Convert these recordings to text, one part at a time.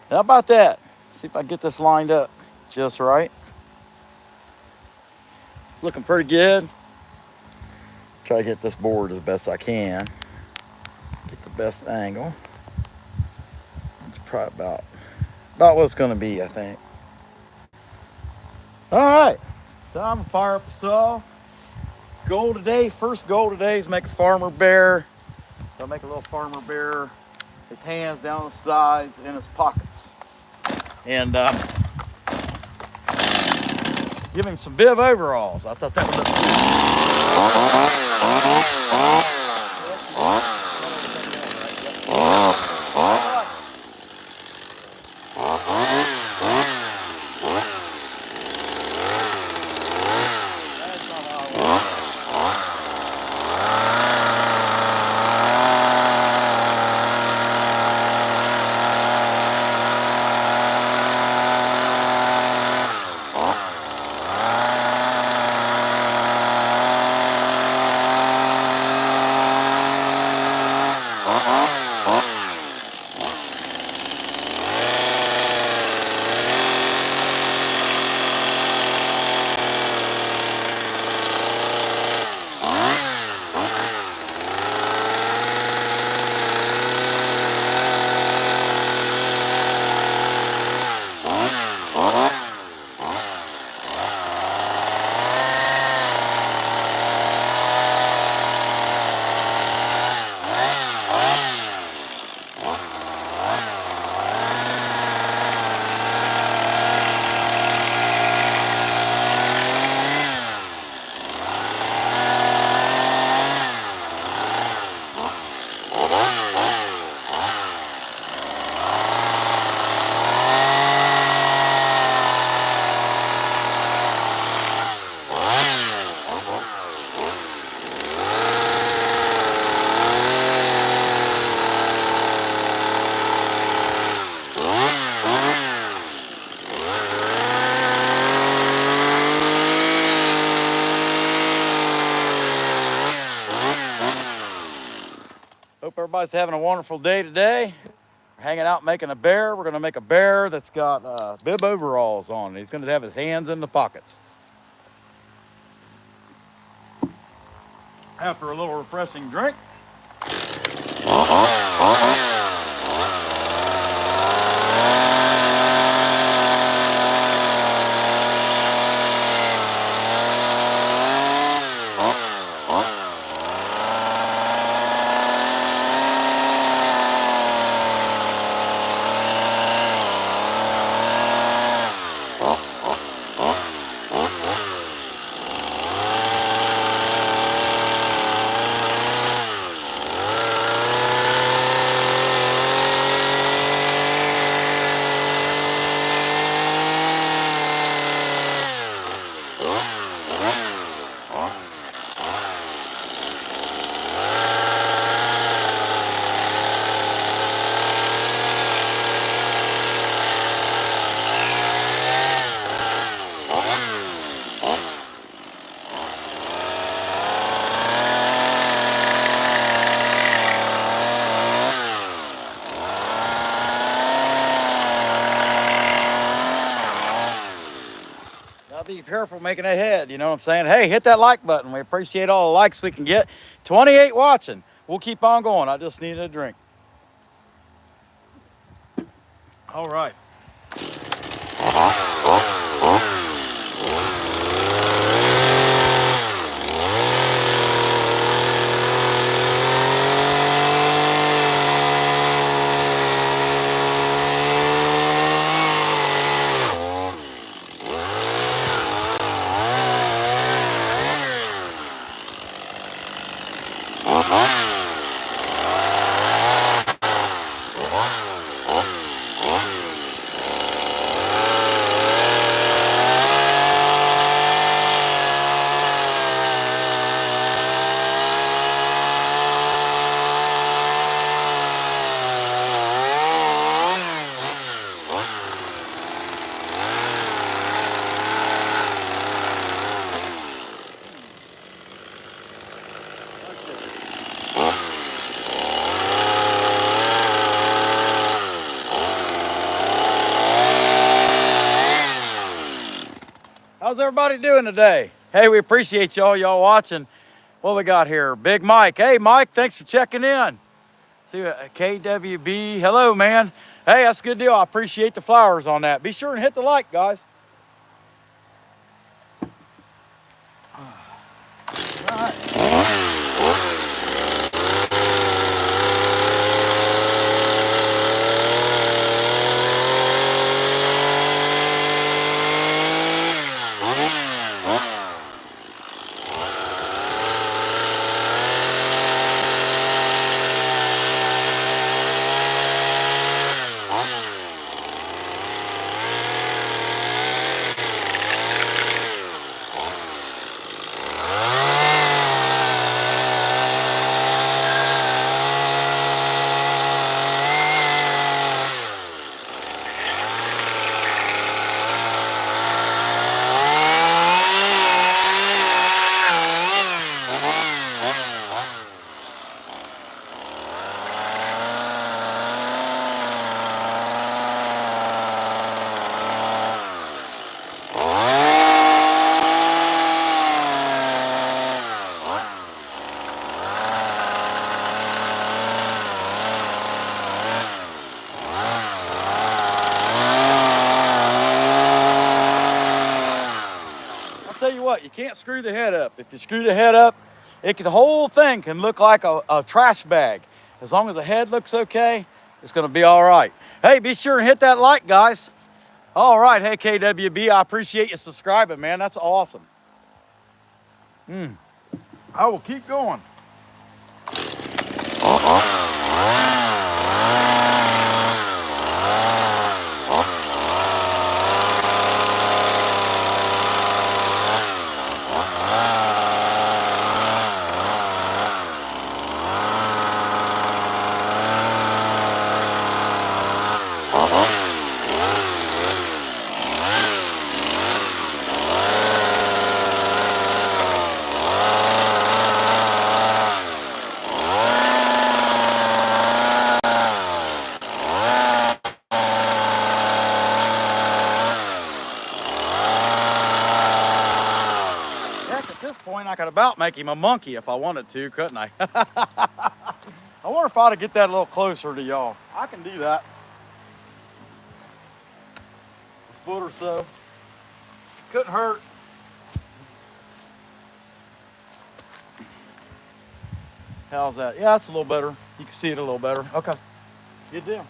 How about that? See if I get this lined up just right. Looking pretty good. Try to get this board as best I can. Get the best angle. It's probably about what it's going to be, I think. All right, time to fire up the saw. Goal today, first goal today is make a farmer bear. So I'll make a little farmer bear, his hands down the sides and his pockets. And give him some BIB overalls. I thought that was Hope everybody's having a wonderful day today. We're hanging out making a bear. We're going to make a bear that's got BIB overalls on. He's going to have his hands in the pockets. After a little refreshing drink. Be careful making that head, you know what I'm saying? Hey, hit that like button. We appreciate all the likes we can get. 28 watching. We'll keep on going. I just needed a drink. All right. How's everybody doing today? Hey, we appreciate y'all watching. What we got here? Big Mike. Hey, Mike, thanks for checking in. See, KWB. Hello, man. Hey, that's a good deal. I appreciate the flowers on that. Be sure and hit the like, guys. All right. Tell you what, you can't screw the head up. If you screw the head up, the whole thing can look like a trash bag. As long as the head looks okay, it's gonna be all right. Hey, be sure and hit that like, guys. All right, hey KWB, I appreciate you subscribing, man. That's awesome. I will keep going. I could about make him a monkey if I wanted to, couldn't I? I wonder if I ought to get that a little closer to y'all. I can do that. A foot or so. Couldn't hurt. How's that? Yeah, that's a little better. You can see it a little better. Okay. Good deal.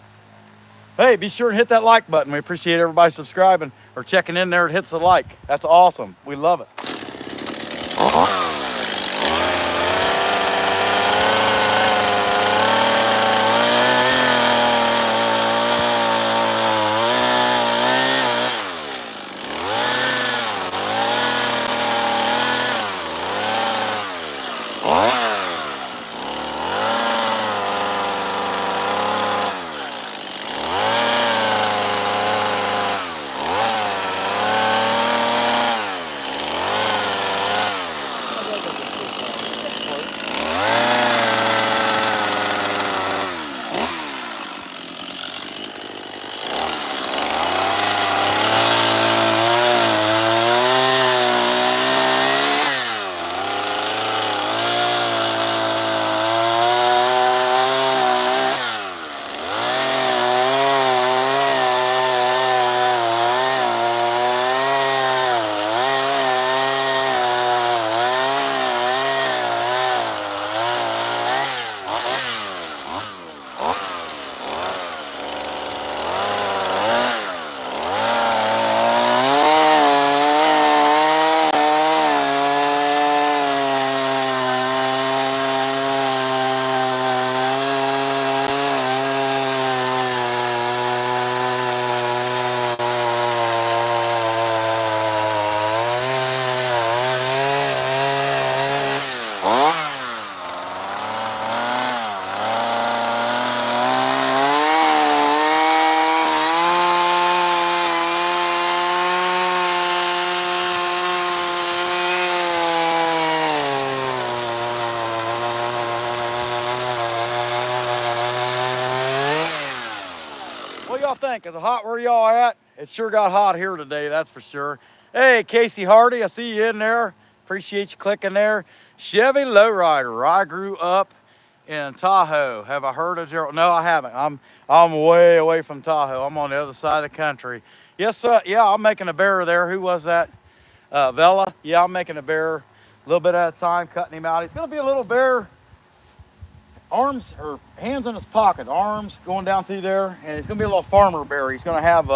Hey, be sure and hit that like button. We appreciate everybody subscribing or checking in there. It hits the like. That's awesome. We love it. What y'all think? Is it hot where y'all are at? It sure got hot here today, that's for sure. Hey, Casey Hardy, I see you in there. Appreciate you clicking there. Chevy Lowrider. I grew up in Tahoe. Have I heard of Gerald? No, I haven't. I'm way away from Tahoe. I'm on the other side of the country. Yes, sir. Yeah, I'm making a bearer there. Who was that? Vela. Yeah, I'm making a bearer. A little bit at a time, cutting him out. He's going to be a little bear. Arms or hands in his pocket, arms going down through there, and he's going to be a little farmer bear. He's going to have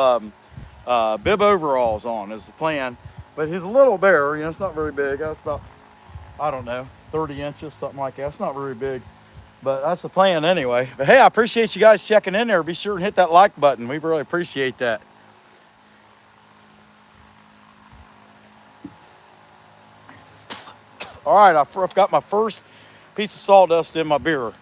bib overalls on is the plan. But he's a little bear, it's not very big. That's about, I don't know, 30 inches, something like that. It's not very big, but that's the plan anyway. But hey, I appreciate you guys checking in there. Be sure and hit that like button. We really appreciate that. All right, I've got my first piece of sawdust in my beer.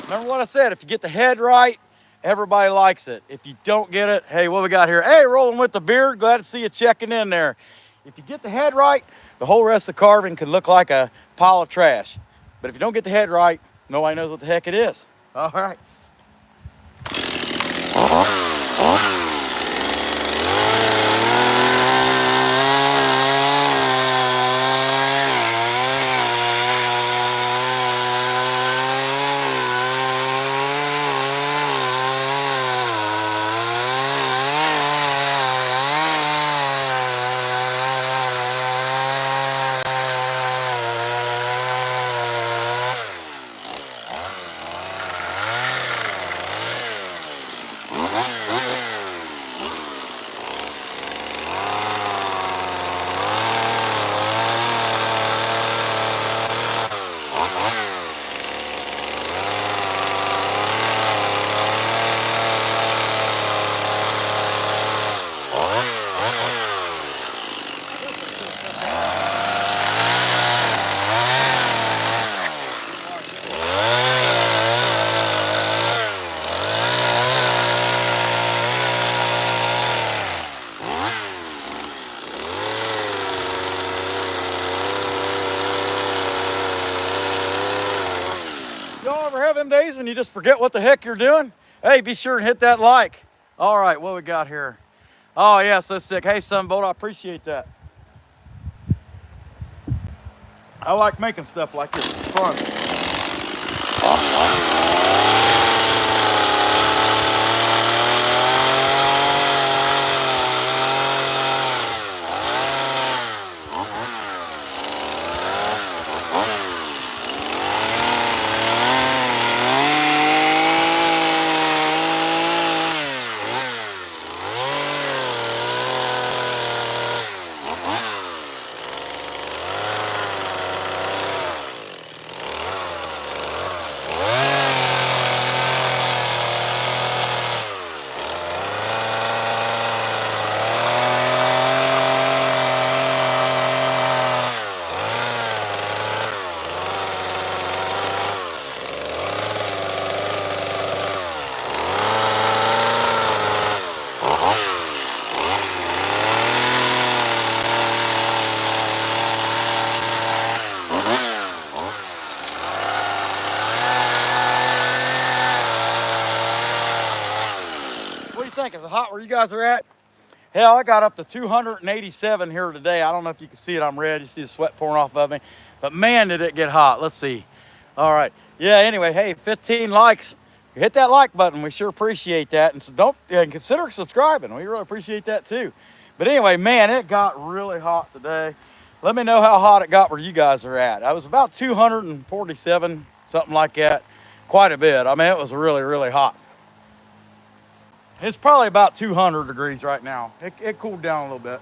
Remember what I said, if you get the head right, everybody likes it. If you don't get it, hey, what we got here? Hey, rolling with the beard, glad to see you checking in there. If you get the head right, the whole rest of the carving could look like a pile of trash. But if you don't get the head right, nobody knows what the heck it is. All right. Y'all ever have them days when you just forget what the heck you're doing? Hey, be sure and hit that like. All right, what we got here? Oh, yeah, so sick. Hey, Sunbolt, I appreciate that. I like making stuff like this. It's fun. you guys are at. Hell, I got up to 287 here today. I don't know if you can see it. I'm red. You see the sweat pouring off of me. But man, did it get hot. Let's see. All right. Yeah, anyway, hey, 15 likes. Hit that like button. We sure appreciate that. And so consider subscribing. We really appreciate that too. But anyway, man, it got really hot today. Let me know how hot it got where you guys are at. I was about 247, something like that. Quite a bit. I mean, it was really, really hot. It's probably about 200 degrees right now. It cooled down a little bit.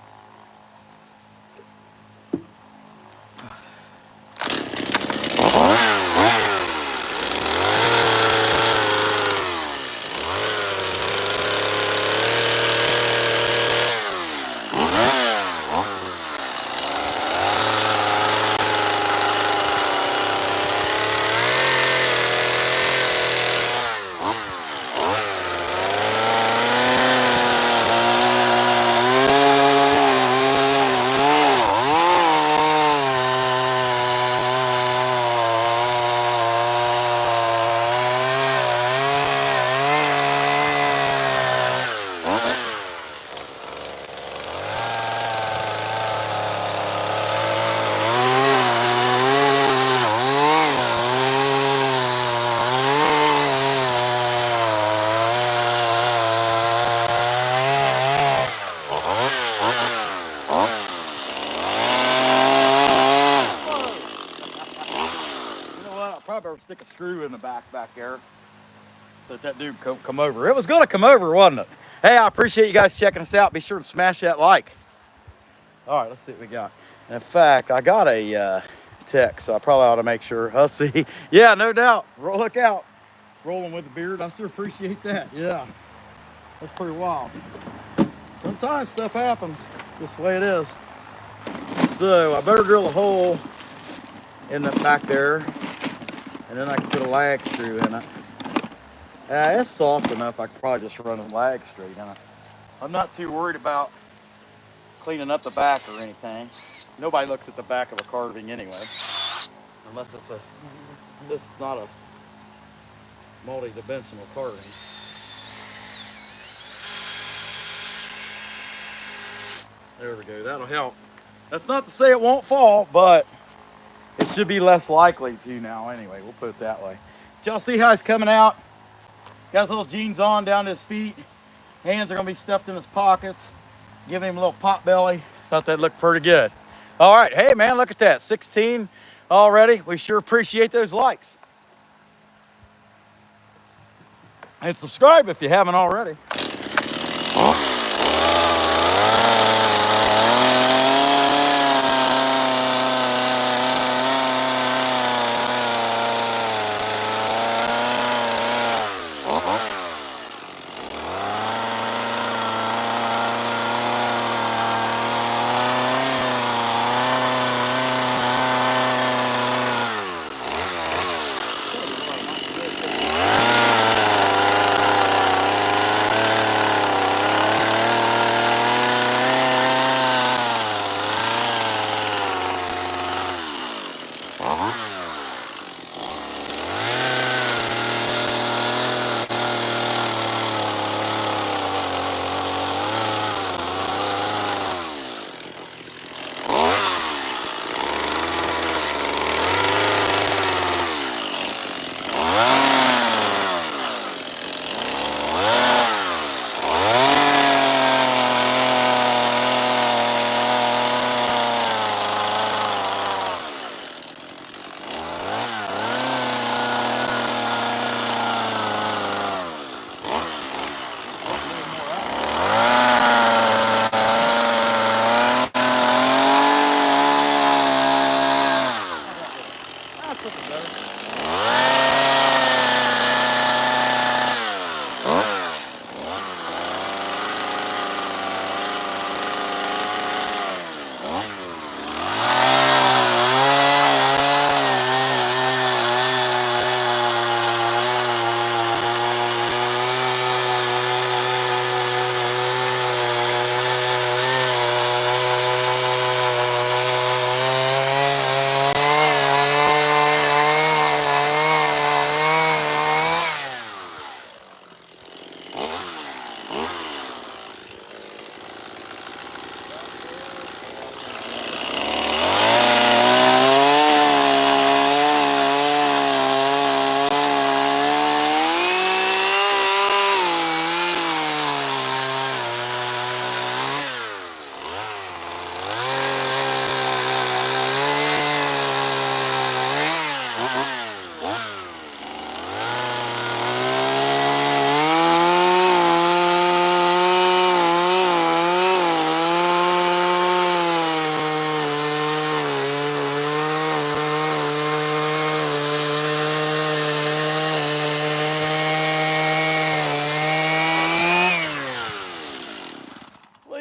Probably stick a screw in the back there so that dude come over. It was gonna come over, wasn't it? Hey, I appreciate you guys checking us out. Be sure to smash that like. All right, let's see what we got. In fact, I got a text, so I probably ought to make sure. Let's see. Yeah, no doubt. Look out. Rolling with the beard. I sure appreciate that. Yeah, that's pretty wild. Sometimes stuff happens. Just the way it is. So I better drill a hole in the back there. And then I can put a lag screw in it. It's soft enough, I could probably just run a lag straight in it. I'm not too worried about cleaning up the back or anything. Nobody looks at the back of a carving anyway. Unless it's this is not a multi-dimensional carving. There we go, that'll help. That's not to say it won't fall, but it should be less likely to now anyway. We'll put it that way. Did y'all see how he's coming out? Got his little jeans on down to his feet. Hands are going to be stuffed in his pockets. Give him a little pot belly. Thought that looked pretty good. All right. Hey, man, look at that. 16 already. We sure appreciate those likes. And subscribe if you haven't already.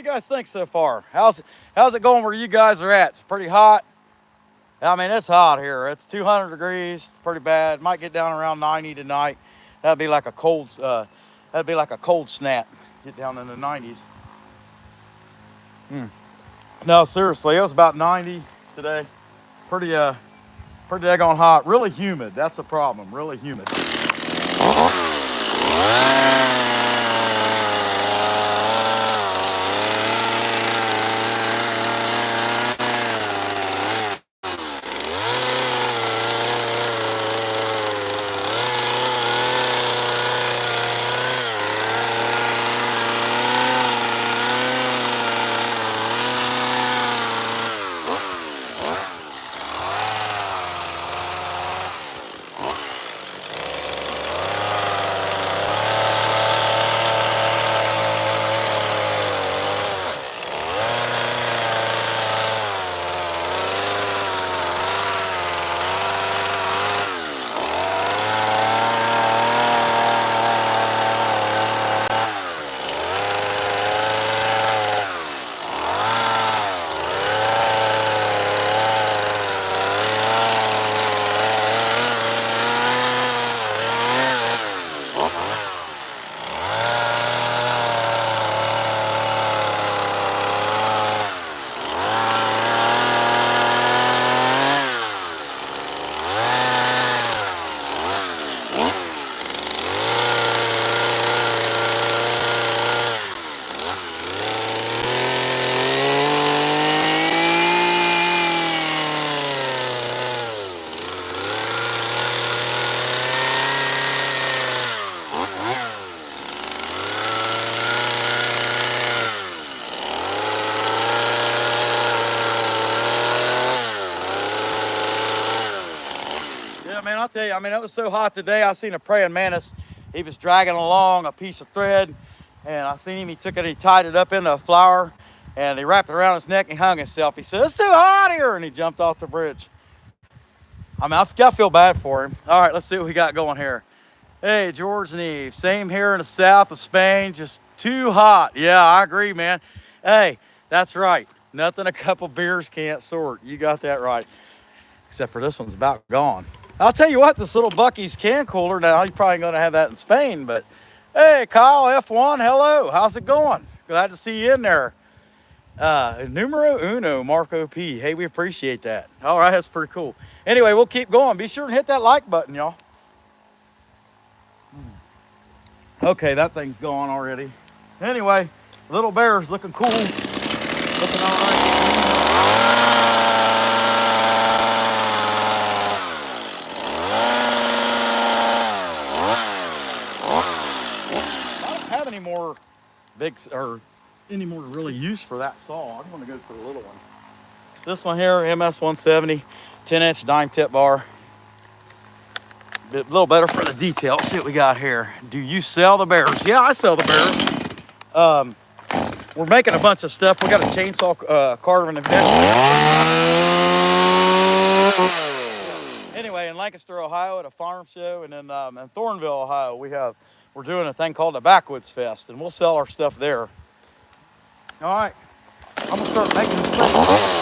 do you guys think so far? How's it going where you guys are at? It's pretty hot. I mean, it's hot here. It's 200 degrees. It's pretty bad. Might get down around 90 tonight. That'd be like a cold snap. Get down in the 90s. No, seriously, it was about 90 today. Pretty daggone hot. Really humid. That's a problem. Really humid. Man, I'll tell you, I mean, it was so hot today. I seen a praying mantis. He was dragging along a piece of thread, and I seen him. He took it, he tied it up into a flower, and he wrapped it around his neck and hung himself. He said, "It's too hot here," and he jumped off the bridge. I mean, I feel bad for him. All right, let's see what we got going here. Hey, George and Eve, same here in the south of Spain, just too hot. Yeah, I agree, man. Hey, that's right. Nothing a couple beers can't sort. You got that right. Except for this one's about gone. I'll tell you what, this little Bucky's can cooler, now he's probably going to have that in Spain, but hey, Kyle F1, hello, how's it going? Glad to see you in there. Numero uno, Marco P. Hey, we appreciate that. All right, that's pretty cool. Anyway, we'll keep going. Be sure and hit that like button, y'all. Okay, that thing's going already. Anyway, little bear's looking cool. Looking all right. More big or any more really use for that saw. I'm going to go for the little one. This one here, MS 170, 10-inch dime tip bar. A little better for the detail. Let's see what we got here. Do you sell the bears? Yeah, I sell the bears. We're making a bunch of stuff. We got a chainsaw carving event. Anyway, in Lancaster, Ohio, at a farm show, and then in Thornville, Ohio, we're doing a thing called the Backwoods Fest, and we'll sell our stuff there. All right, I'm gonna start making this thing.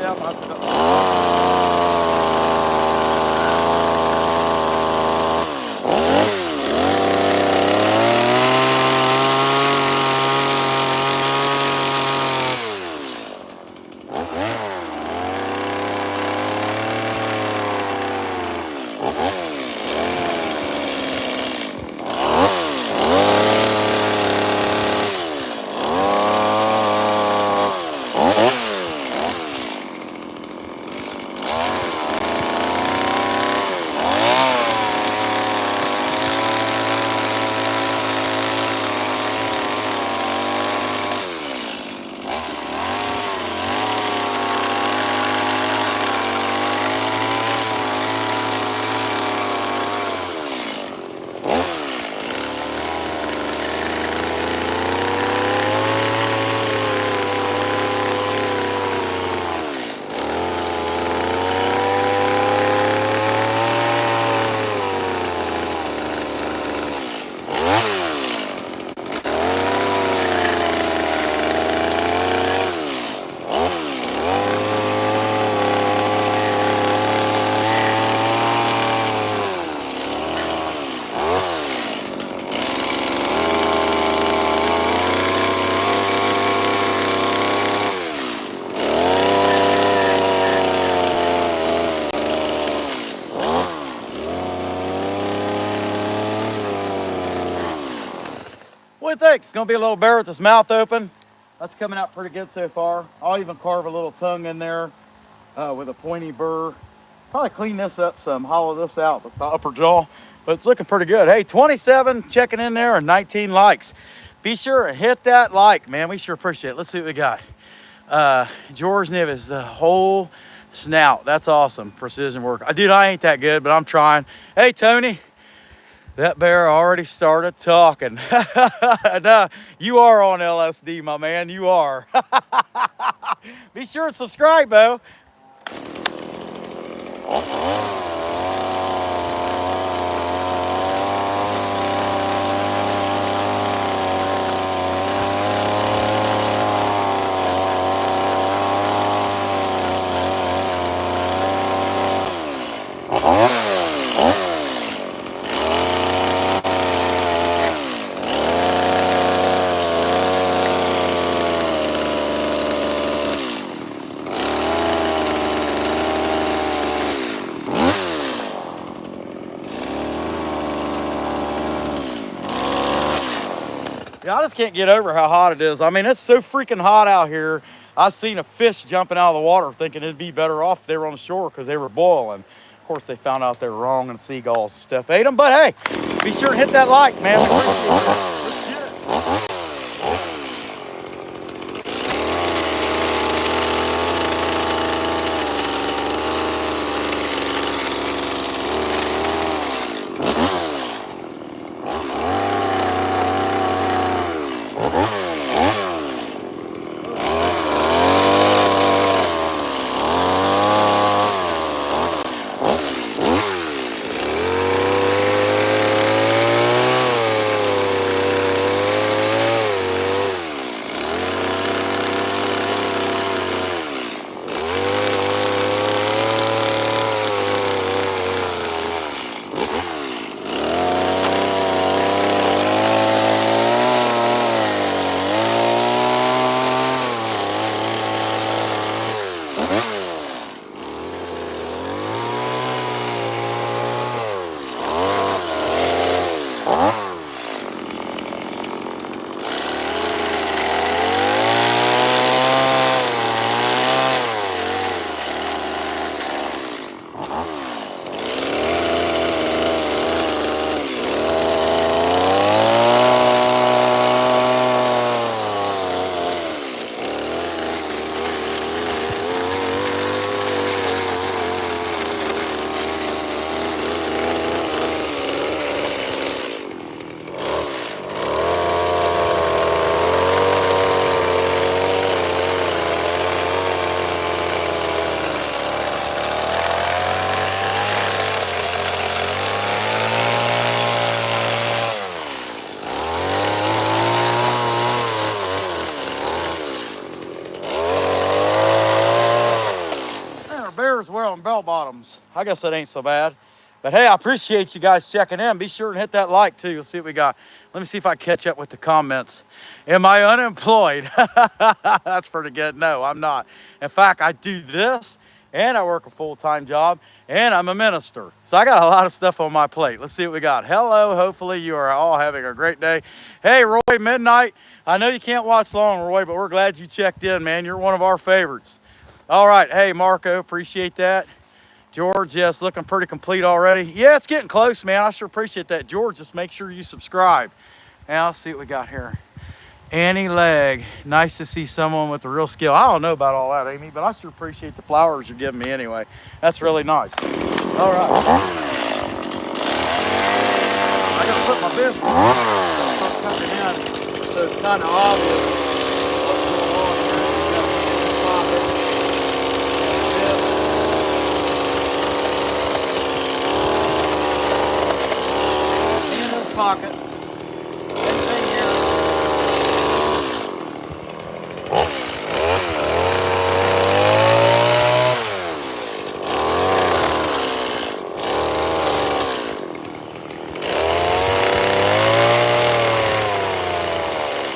Yeah, I'm gonna have to. What do you think? It's gonna be a little bear with his mouth open. That's coming out pretty good so far. I'll even carve a little tongue in there with a pointy burr. Probably clean this up some, hollow this out, the upper jaw, but it's looking pretty good. Hey, 27 checking in there and 19 likes. Be sure and hit that like, man. We sure appreciate it. Let's see what we got. George Nivis, the whole snout. That's awesome. Precision work. Dude, I ain't that good, but I'm trying. Hey, Tony. That bear already started talking. No, you are on LSD, my man. You are. Be sure to subscribe, Bo. Yeah, I just can't get over how hot it is. I mean, it's so freaking hot out here. I seen a fish jumping out of the water thinking it'd be better off if they were on the shore because they were boiling. Of course, they found out they were wrong and seagulls and stuff ate them. But hey, be sure to hit that like, man. We appreciate it. Let's get it. bears wearing bell bottoms. I guess that ain't so bad. But hey, I appreciate you guys checking in. Be sure and hit that like too. You'll see what we got. Let me see if I catch up with the comments. Am I unemployed? That's pretty good. No, I'm not. In fact, I do this and I work a full-time job and I'm a minister. So I got a lot of stuff on my plate. Let's see what we got. Hello, hopefully you are all having a great day. Hey, Roy, midnight. I know you can't watch long, Roy, but we're glad you checked in, man. You're one of our favorites. All right. Hey, Marco, appreciate that. George, yes, looking pretty complete already. Yeah, it's getting close, man. I sure appreciate that. George, just make sure you subscribe. Now, let's see what we got here. Annie Legg, nice to see someone with the real skill. I don't know about all that, Amy, but I sure appreciate the flowers you're giving me anyway. That's really nice. All right. I gotta put my business start coming in, so it's kind of obvious what's going on here. Pocket. Same thing here.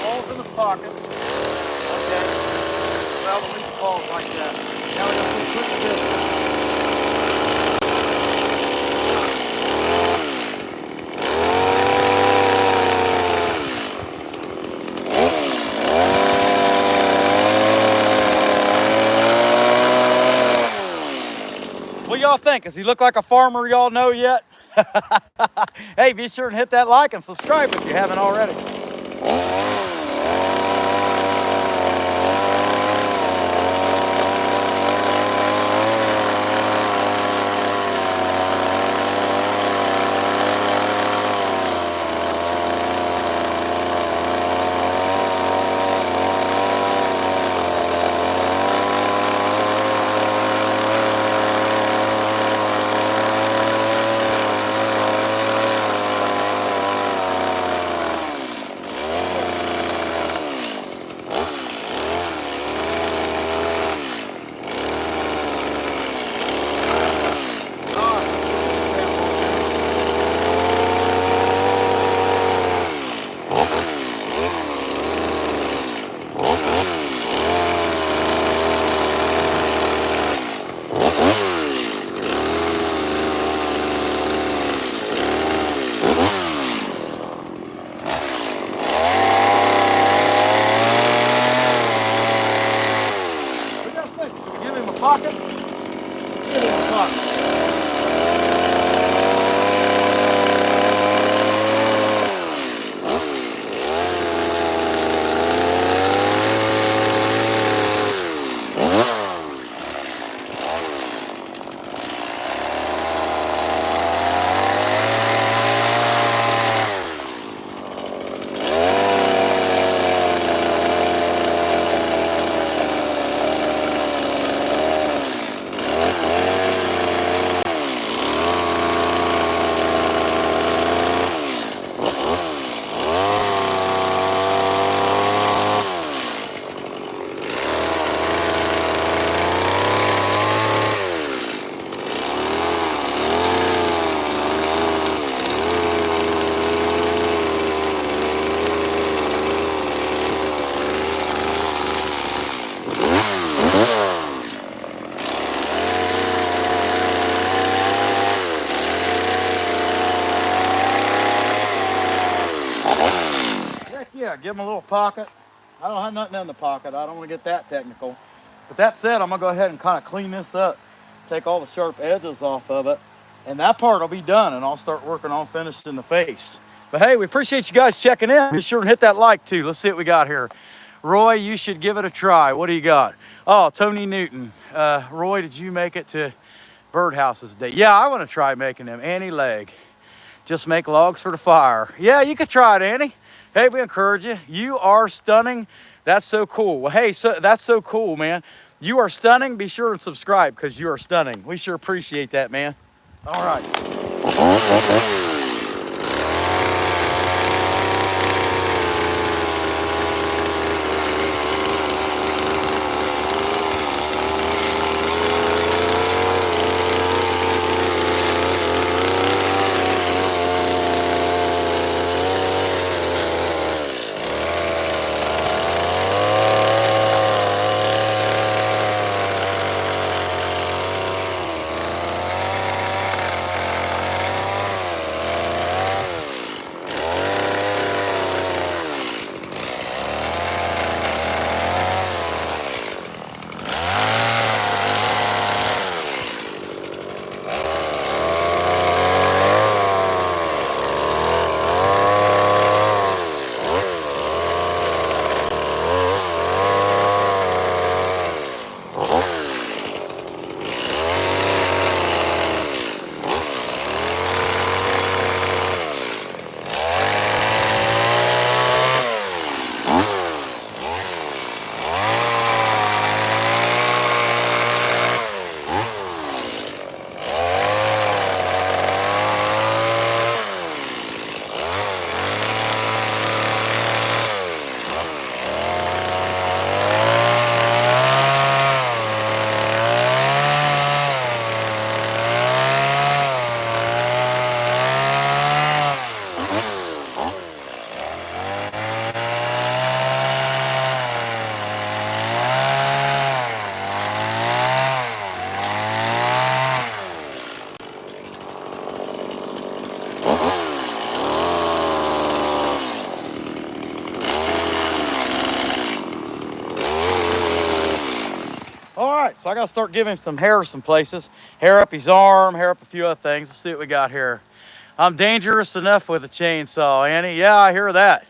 Balls in the pocket. Okay. Well, we'll leave the balls like that. Now we're going to put this. What y'all think? Does he look like a farmer y'all know yet? Hey, be sure and hit that like and subscribe if you haven't already. Pocket. Let's get in the pocket. Yeah, give them a little pocket. I don't have nothing in the pocket. I don't want to get that technical. But that said, I'm going to go ahead and kind of clean this up, take all the sharp edges off of it, and that part will be done, and I'll start working on finishing the face. But hey, we appreciate you guys checking in. Be sure and hit that like too. Let's see what we got here. Roy, you should give it a try. What do you got? Oh, Tony Newton. Roy, did you make it to Birdhouses Day? Yeah, I want to try making them. Annie Legg. Just make logs for the fire. Yeah, you could try it, Annie. Hey, we encourage you. You are stunning. That's so cool. Well, hey, that's so cool, man. You are stunning. Be sure and subscribe because you are stunning. We sure appreciate that, man. All right. All right, so I got to start giving him some hair some places. Hair up his arm, hair up a few other things. Let's see what we got here. I'm dangerous enough with a chainsaw, Annie. Yeah, I hear that.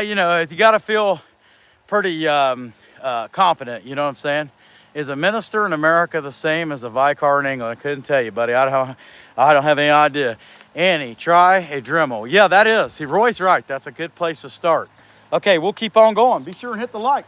You know, you got to feel pretty confident, you know what I'm saying? Is a minister in America the same as a vicar in England? I couldn't tell you, buddy. I don't have any idea. Annie, try a Dremel. Yeah, that is. Roy's right. That's a good place to start. Okay, we'll keep on going. Be sure and hit the like.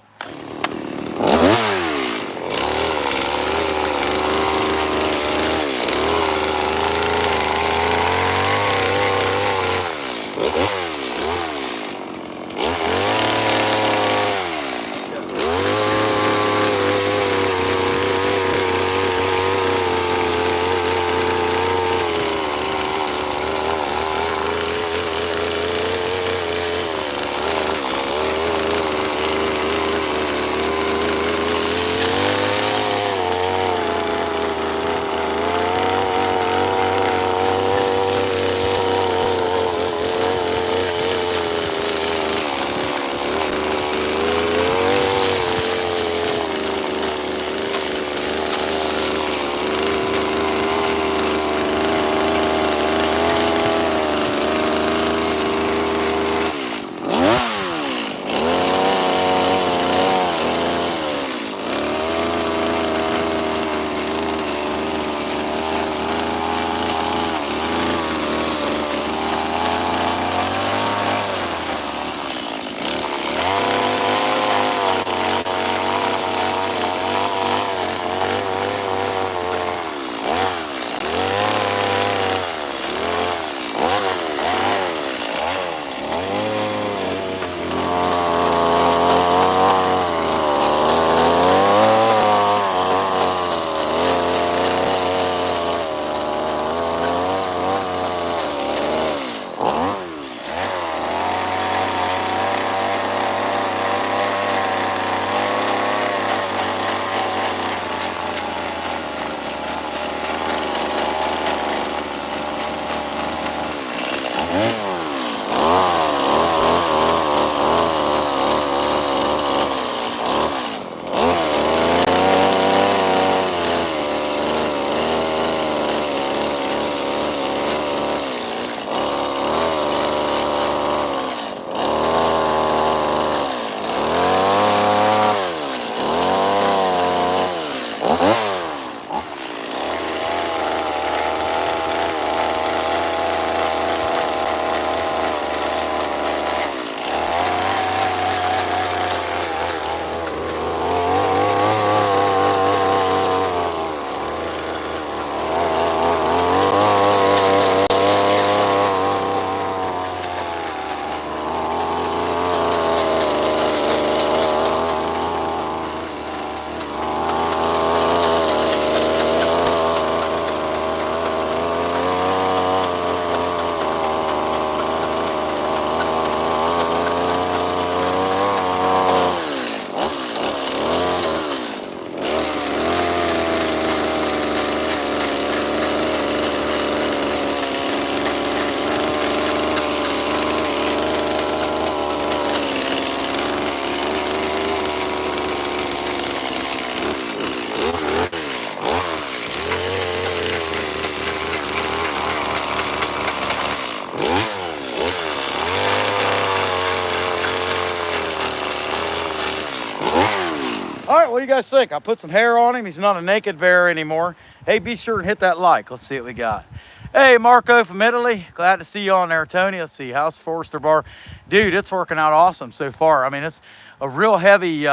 All right, what do you guys think? I put some hair on him. He's not a naked bear anymore. Hey, be sure and hit that like. Let's see what we got. Hey, Marco from Italy. Glad to see you on there, Tony. Let's see, House Forester bar. Dude, it's working out awesome so far. I mean, it's a real heavy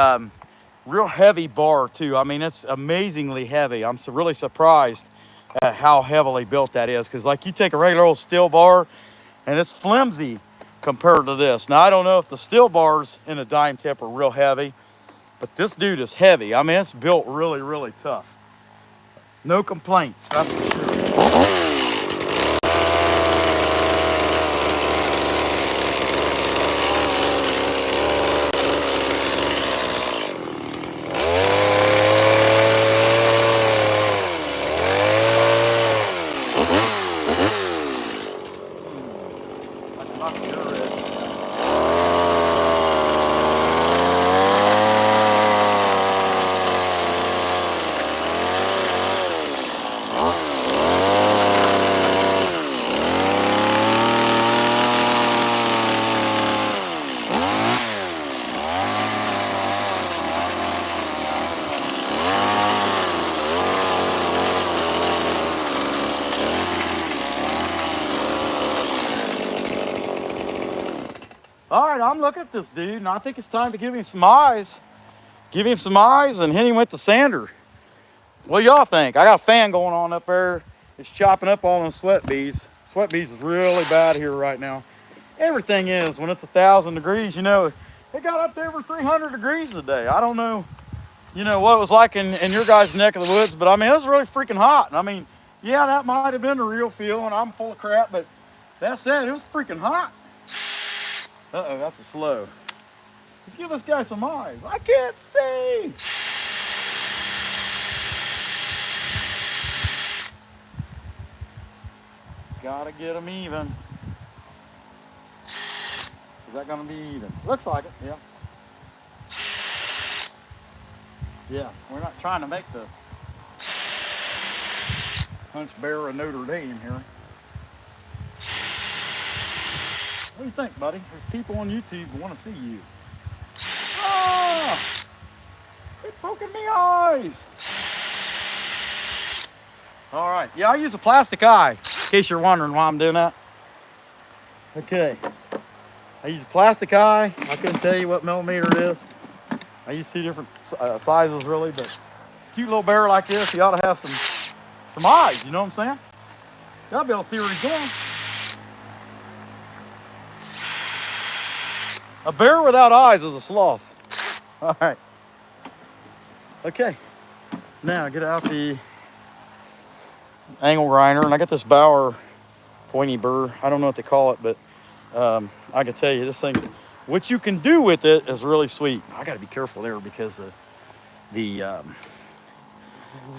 bar too. I mean, it's amazingly heavy. I'm really surprised at how heavily built that is. Because like you take a regular old steel bar and it's flimsy compared to this. Now, I don't know if the steel bars in a dime tip are real heavy, but this dude is heavy. I mean, it's built really, really tough. No complaints, that's for sure. right, I'm looking at this dude, and I think it's time to give him some eyes. Give him some eyes and hit him with the sander. What do y'all think? I got a fan going on up there. It's chopping up all them sweat beads. Sweat beads is really bad here right now. Everything is. When it's 1,000 degrees, you know, it got up to over 300 degrees today. I don't know, you know, what it was like in your guys' neck of the woods, but I mean, it was really freaking hot. And I mean, yeah, that might have been the real feel, and I'm full of crap, but that said, it was freaking hot. Uh-oh, that's a slow. Let's give this guy some eyes. I can't see. Gotta get them even. Is that gonna be even? Looks like it, yeah. Yeah, we're not trying to make the Hunch Bear of Notre Dame here. What do you think, buddy? There's people on YouTube who want to see you. Ah! Quit poking me eyes! All right, yeah, I use a plastic eye, in case you're wondering why I'm doing that. Okay, I use a plastic eye. I couldn't tell you what millimeter it is. I use 2 different sizes, really, but cute little bear like this, you ought to have some eyes, you know what I'm saying? You ought to be able to see where he's going. A bear without eyes is a sloth. All right. Okay, now get out the angle grinder, and I got this Bauer pointy burr. I don't know what they call it, but I can tell you this thing, what you can do with it is really sweet. I got to be careful there because of the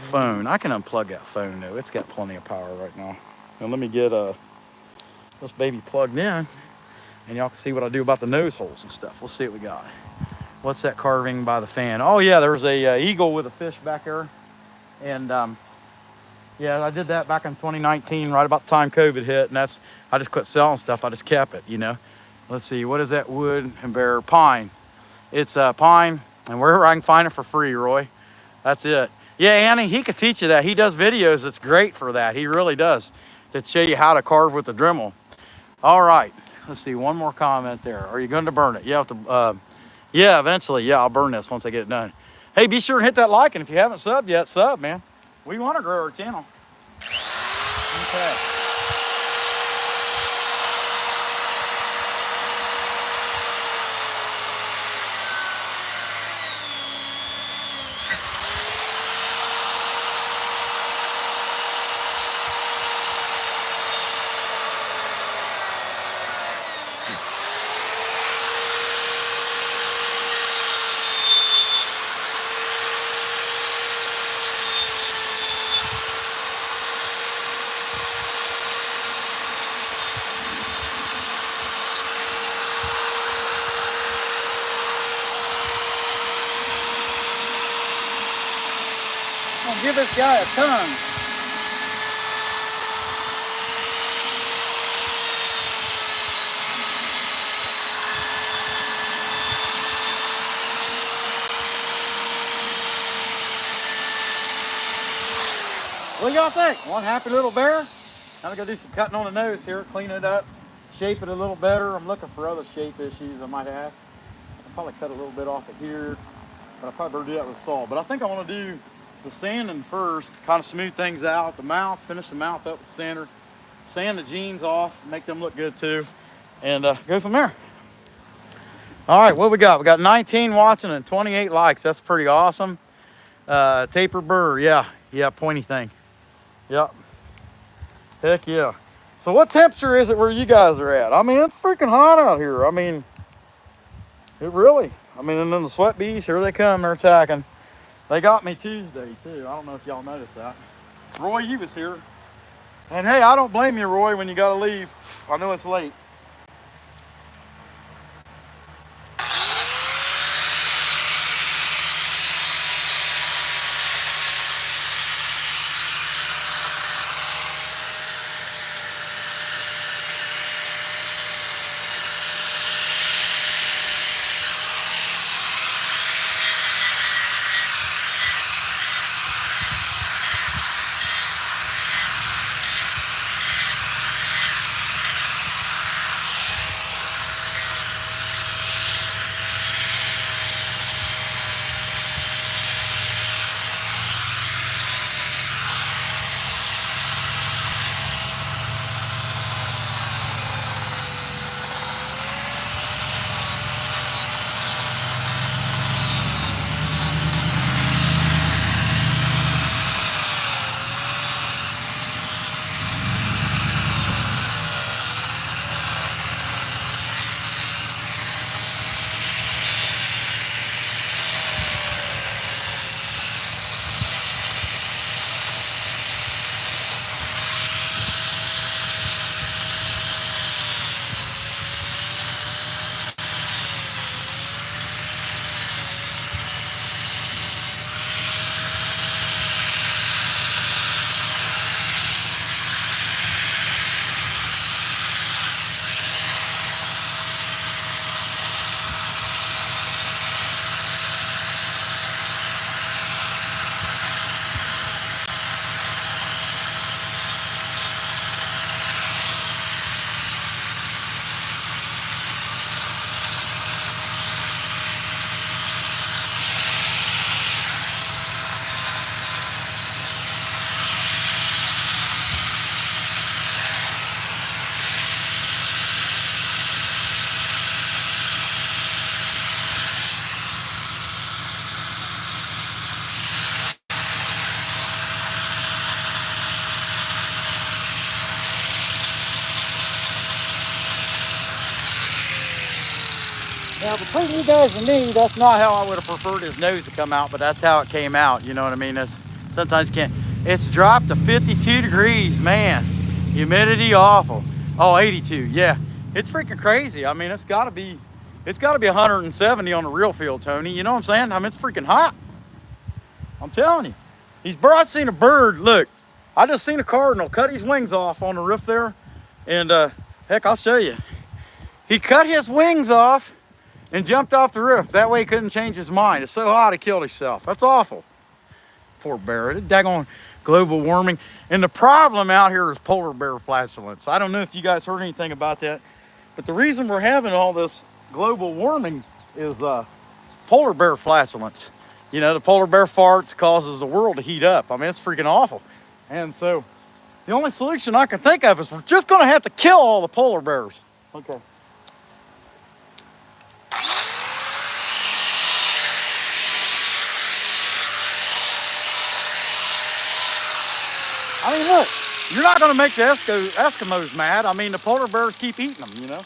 phone. I can unplug that phone though. It's got plenty of power right now. And let me get this baby plugged in, and y'all can see what I do about the nose holes and stuff. Let's see what we got. What's that carving by the fan? Oh yeah, there's a eagle with a fish back there, and yeah, I did that back in 2019, right about the time COVID hit, and I just quit selling stuff. I just kept it, you know. Let's see, what is that wood and bear? Pine. It's pine, and wherever I can find it for free, Roy. That's it. Yeah, Annie, he could teach you that. He does videos that's great for that. He really does, that show you how to carve with the Dremel. All right, let's see, one more comment there. Are you going to burn it? You have to, yeah, eventually, yeah, I'll burn this once I get it done. Hey, be sure to hit that like, and if you haven't subbed yet, sub, man. We want to grow our channel. Okay. I'm gonna give this guy a tongue. What do y'all think? One happy little bear? I'm gonna do some cutting on the nose here, clean it up, shape it a little better. I'm looking for other shape issues I might have. I'll probably cut a little bit off of here, but I'll probably do that with saw. But I think I want to do the sanding first, kind of smooth things out. The mouth, finish the mouth up with the sander, sand the jeans off, make them look good too, and go from there. All right, what we got? We got 19 watching and 28 likes. That's pretty awesome. Taper burr, yeah, pointy thing. Yep. Heck yeah. So what temperature is it where you guys are at? I mean, it's freaking hot out here. I mean, and then the sweat bees, here they come, they're attacking. They got me Tuesday too. I don't know if y'all noticed that. Roy, you was here. And hey, I don't blame you, Roy, when you gotta leave. I know it's late. Now, between you guys and me, that's not how I would have preferred his nose to come out, but that's how it came out. You know what I mean? That's, sometimes you can't. It's dropped to 52 degrees, man. Humidity awful. Oh, 82, yeah. It's freaking crazy. I mean, it's gotta be 170 on the real field, Tony. You know what I'm saying? I mean, it's freaking hot. I'm telling you. He's brought, seen a bird. Look, I just seen a cardinal cut his wings off on the roof there. And heck, I'll show you. He cut his wings off and jumped off the roof. That way he couldn't change his mind. It's so hot he killed himself. That's awful. Poor bear. It's daggone global warming. And the problem out here is polar bear flatulence. I don't know if you guys heard anything about that, but the reason we're having all this global warming is polar bear flatulence. You know, the polar bear farts causes the world to heat up. I mean, it's freaking awful. And so the only solution I can think of is we're just going to have to kill all the polar bears. Okay. I mean, look, you're not going to make the Eskimos mad. I mean, the polar bears keep eating them, you know.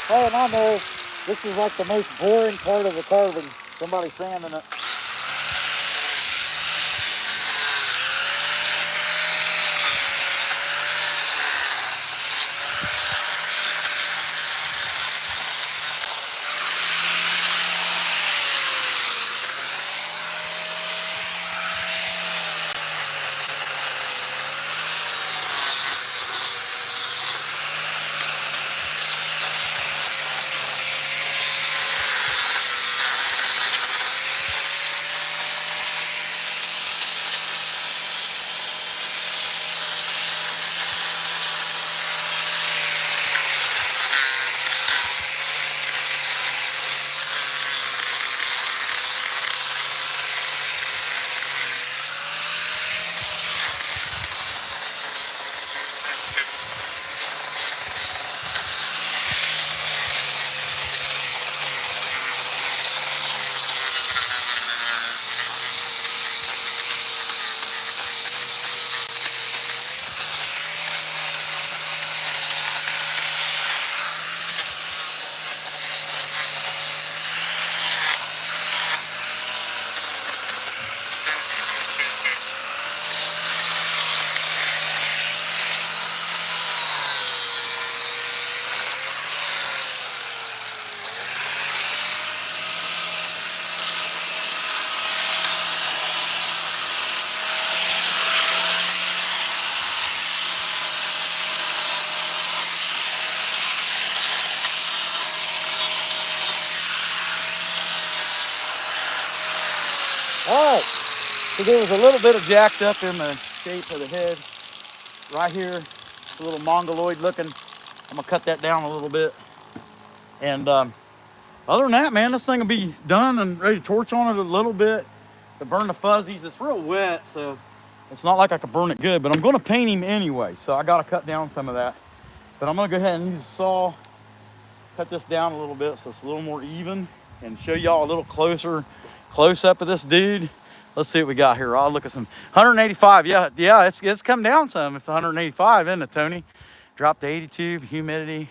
Hey, and I know this is like the most boring part of the carving. Somebody sanding it. All right, so there was a little bit of jacked up in the shape of the head right here. It's a little mongoloid looking. I'm gonna cut that down a little bit. And other than that, man, this thing will be done and ready to torch on it a little bit to burn the fuzzies. It's real wet, so it's not like I could burn it good, but I'm gonna paint him anyway, so I gotta cut down some of that. But I'm gonna go ahead and use a saw, cut this down a little bit so it's a little more even, and show y'all a little close up of this dude. Let's see what we got here. I'll look at some 185. Yeah, it's come down some. It's 185, isn't it, Tony? Dropped to 82, humidity.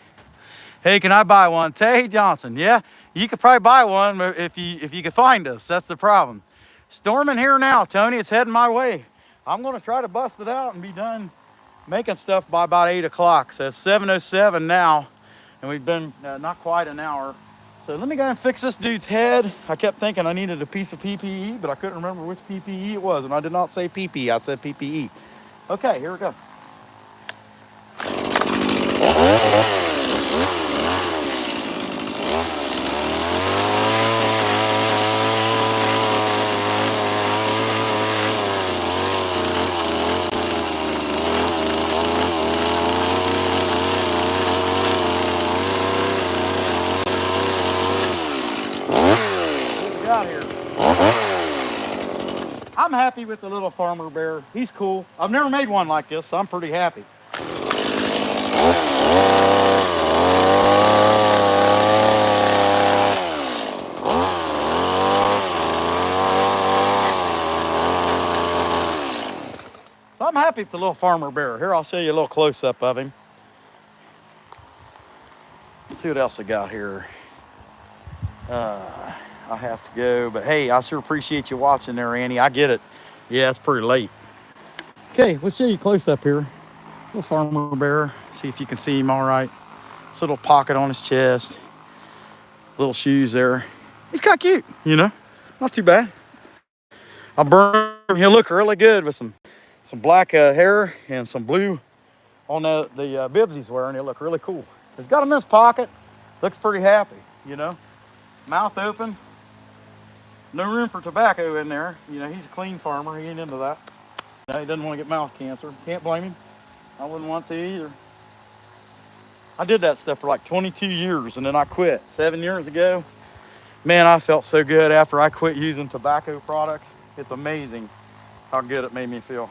Hey, can I buy one? Tay Johnson. Yeah, you could probably buy one if you could find us. That's the problem. Storming here now, Tony. It's heading my way. I'm gonna try to bust it out and be done making stuff by about 8 o'clock. So it's 7:07 now, and we've been not quite an hour. So let me go and fix this dude's head. I kept thinking I needed a piece of PPE, but I couldn't remember which PPE it was, and I did not say PPE, I said PPE. Okay, here we go. Out here. I'm happy with the little farmer bear. He's cool. I've never made one like this, so I'm pretty happy. So I'm happy with the little farmer bear. Here, I'll show you a little close-up of him. Let's see what else I got here. I have to go, but hey, I sure appreciate you watching there, Annie. I get it. Yeah, it's pretty late. Okay, let's show you close up here. Little farmer bear. See if you can see him all right. This little pocket on his chest. Little shoes there. He's kind of cute, you know. Not too bad. I'll burn him. He'll look really good with some black hair and some blue on the bibs he's wearing. He'll look really cool. He's got him in his pocket. Looks pretty happy, you know. Mouth open. No room for tobacco in there. You know, he's a clean farmer. He ain't into that. No, he doesn't want to get mouth cancer. Can't blame him. I wouldn't want to either. I did that stuff for like 22 years and then I quit 7 years ago. Man, I felt so good after I quit using tobacco products. It's amazing how good it made me feel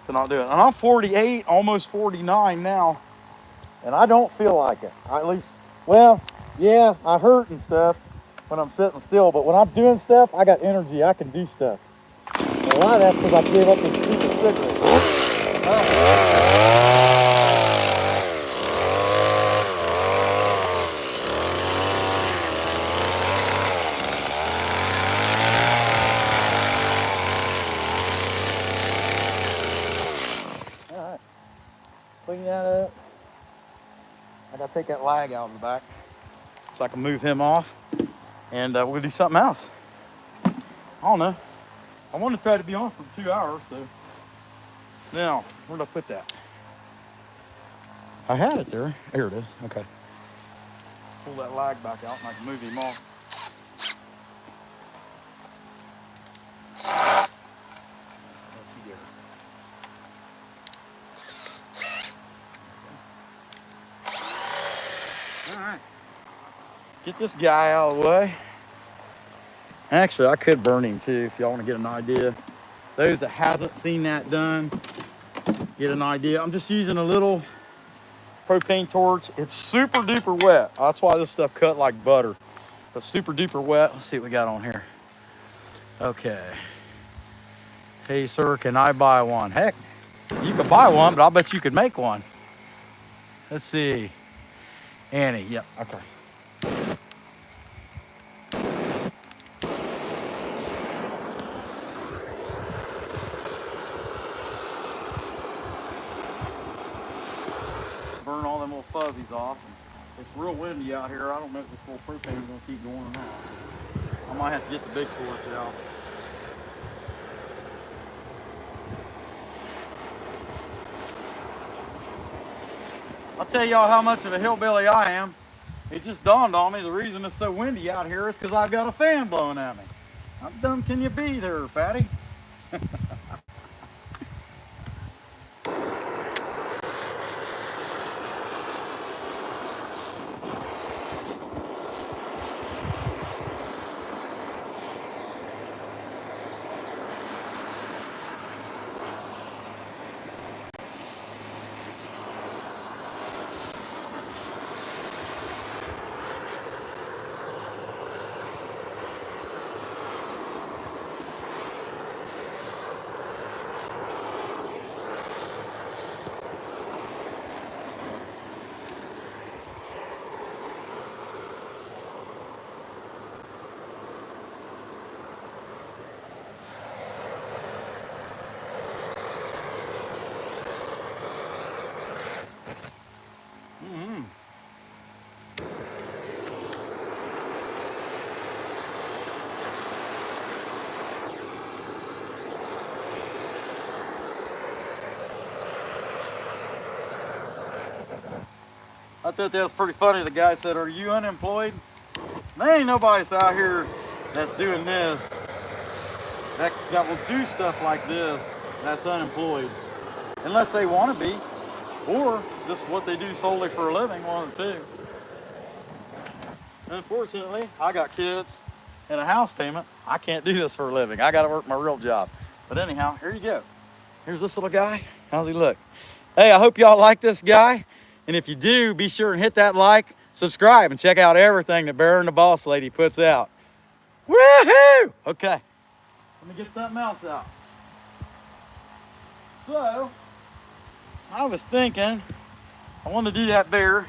to not do it. And I'm 48, almost 49 now, and I don't feel like it. At least, well, yeah, I hurt and stuff when I'm sitting still, but when I'm doing stuff, I got energy. I can do stuff. And a lot of that's because I gave up this stupid cigarette. All right, clean that up. I gotta take that lag out of the back so I can move him off, and we'll do something else. I don't know. I want to try to be on for 2 hours, so. Now, where'd I put that? I had it there. There it is. Okay. Pull that lag back out and I can move him off. All right. Get this guy out of the way. Actually, I could burn him too if y'all want to get an idea. Those that hasn't seen that done, get an idea. I'm just using a little propane torch. It's super duper wet. That's why this stuff cut like butter. But super duper wet. Let's see what we got on here. Okay. Hey, sir, can I buy one? Heck, you could buy one, but I'll bet you could make one. Let's see. Annie, yep, okay. Burn all them little fuzzies off. It's real windy out here. I don't know if this little propane is going to keep going or not. I might have to get the big torch out. I'll tell y'all how much of a hillbilly I am. It just dawned on me the reason it's so windy out here is because I've got a fan blowing at me. How dumb can you be there, fatty? I thought that was pretty funny. The guy said, "Are you unemployed?" There ain't nobody out here that's doing this, that will do stuff like this, that's unemployed. Unless they want to be, or this is what they do solely for a living, one of the two. Unfortunately, I got kids and a house payment. I can't do this for a living. I got to work my real job. But anyhow, here you go. Here's this little guy. How's he look? Hey, I hope y'all like this guy. And if you do, be sure and hit that like, subscribe, and check out everything that Bear and the Boss Lady puts out. Woohoo! Okay, let me get something else out. So, I was thinking, I want to do that bear.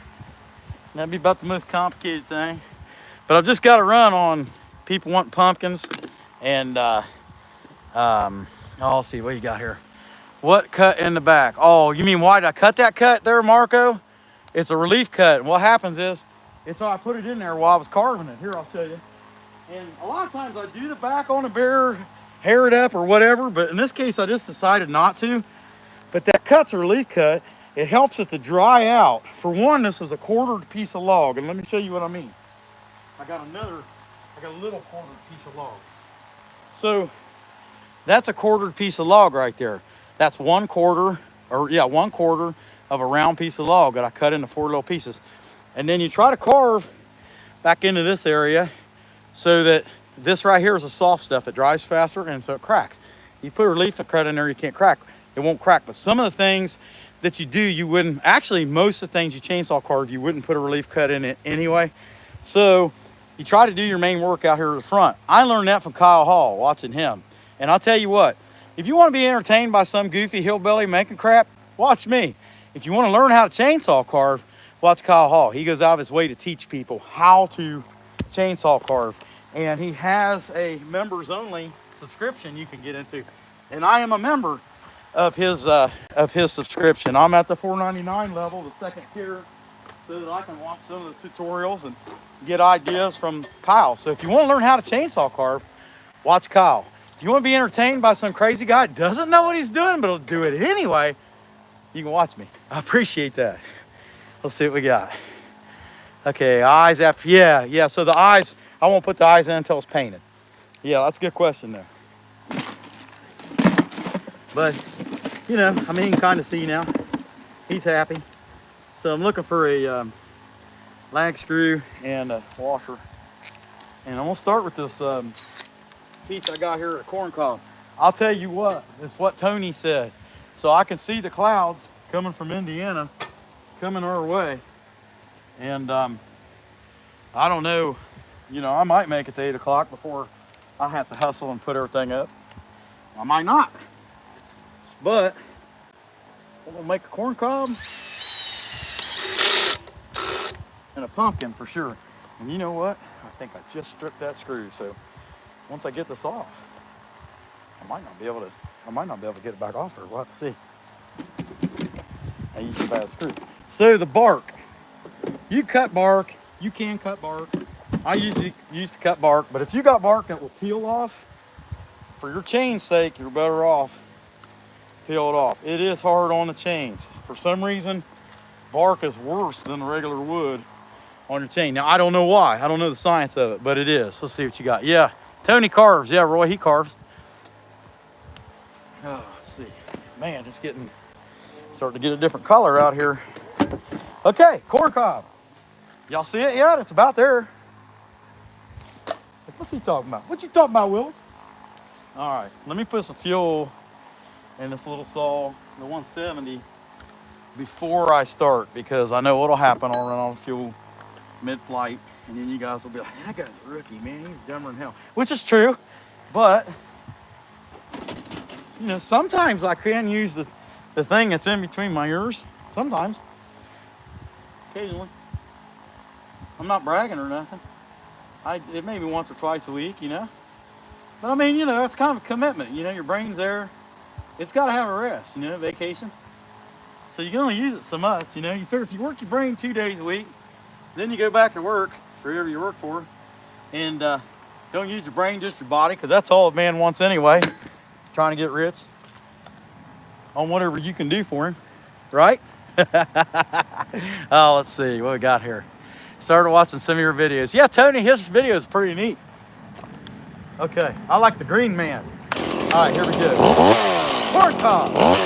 That'd be about the most complicated thing. But I've just got to run on people want pumpkins. And, let's see, what you got here? What cut in the back? Oh, you mean why did I cut that cut there, Marco? It's a relief cut. And what happens is, I put it in there while I was carving it. Here, I'll show you. And a lot of times I do the back on a bear, hair it up or whatever, but in this case I just decided not to. But that cut's a relief cut. It helps it to dry out. For one, this is a quartered piece of log, and let me show you what I mean. I got a little quartered piece of log. So that's a quartered piece of log right there. That's 1/4 of a round piece of log that I cut into 4 little pieces. And then you try to carve back into this area so that this right here is the soft stuff. It dries faster and so it cracks. You put a relief cut in there, you can't crack. It won't crack. But some of the things that you do, you wouldn't. Actually, most of the things you chainsaw carve, you wouldn't put a relief cut in it anyway. So you try to do your main work out here at the front. I learned that from Kyle Hall, watching him. And I'll tell you what, if you want to be entertained by some goofy hillbilly making crap, watch me. If you want to learn how to chainsaw carve, watch Kyle Hall. He goes out of his way to teach people how to chainsaw carve. And he has a members only subscription you can get into. And I am a member of his subscription. I'm at the $4.99 level, the second tier, so that I can watch some of the tutorials and get ideas from Kyle. So if you want to learn how to chainsaw carve, watch Kyle. If you want to be entertained by some crazy guy that doesn't know what he's doing, but he'll do it anyway, you can watch me. I appreciate that. Let's see what we got. Okay, eyes after, yeah. So the eyes, I won't put the eyes in until it's painted. Yeah, that's a good question there. But, you know, I mean, you can kind of see now. He's happy. So I'm looking for a lag screw and a washer. And I'm gonna start with this piece I got here at a corn cob. I'll tell you what, it's what Tony said. So I can see the clouds coming from Indiana, coming our way. And I don't know, you know, I might make it to 8 o'clock before I have to hustle and put everything up. I might not. But I'm gonna make a corn cob and a pumpkin for sure. And you know what? I think I just stripped that screw. So once I get this off, I might not be able to get it back off there. We'll have to see. I used a bad screw. So the bark. You cut bark, you can cut bark. I usually used to cut bark, but if you got bark that will peel off, for your chain's sake, you're better off peel it off. It is hard on the chains. For some reason, bark is worse than the regular wood on your chain. Now, I don't know why. I don't know the science of it, but it is. Let's see what you got. Yeah, Tony carves. Yeah, Roy, he carves. Oh, let's see. Man, it's starting to get a different color out here. Okay, corn cob. Y'all see it yet? It's about there. What's he talking about? What you talking about, Willis? All right, let me put some fuel in this little saw, the 170, before I start, because I know what'll happen. I'll run out of fuel mid-flight, and then you guys will be like, that guy's a rookie, man. He's dumber than hell. Which is true, but, you know, sometimes I can use the thing that's in between my ears. Sometimes. Occasionally. I'm not bragging or nothing. It may be once or twice a week, you know. But I mean, you know, that's kind of a commitment. You know, your brain's there. It's got to have a rest, you know, vacation. So you can only use it so much, you know. You figure if you work your brain 2 days a week, then you go back to work, for whoever you work for, and don't use your brain, just your body, because that's all a man wants anyway, trying to get rich on whatever you can do for him, right? Oh, let's see what we got here. Started watching some of your videos. Yeah, Tony, his video is pretty neat. Okay, I like the green man. All right, here we go. Corn cob.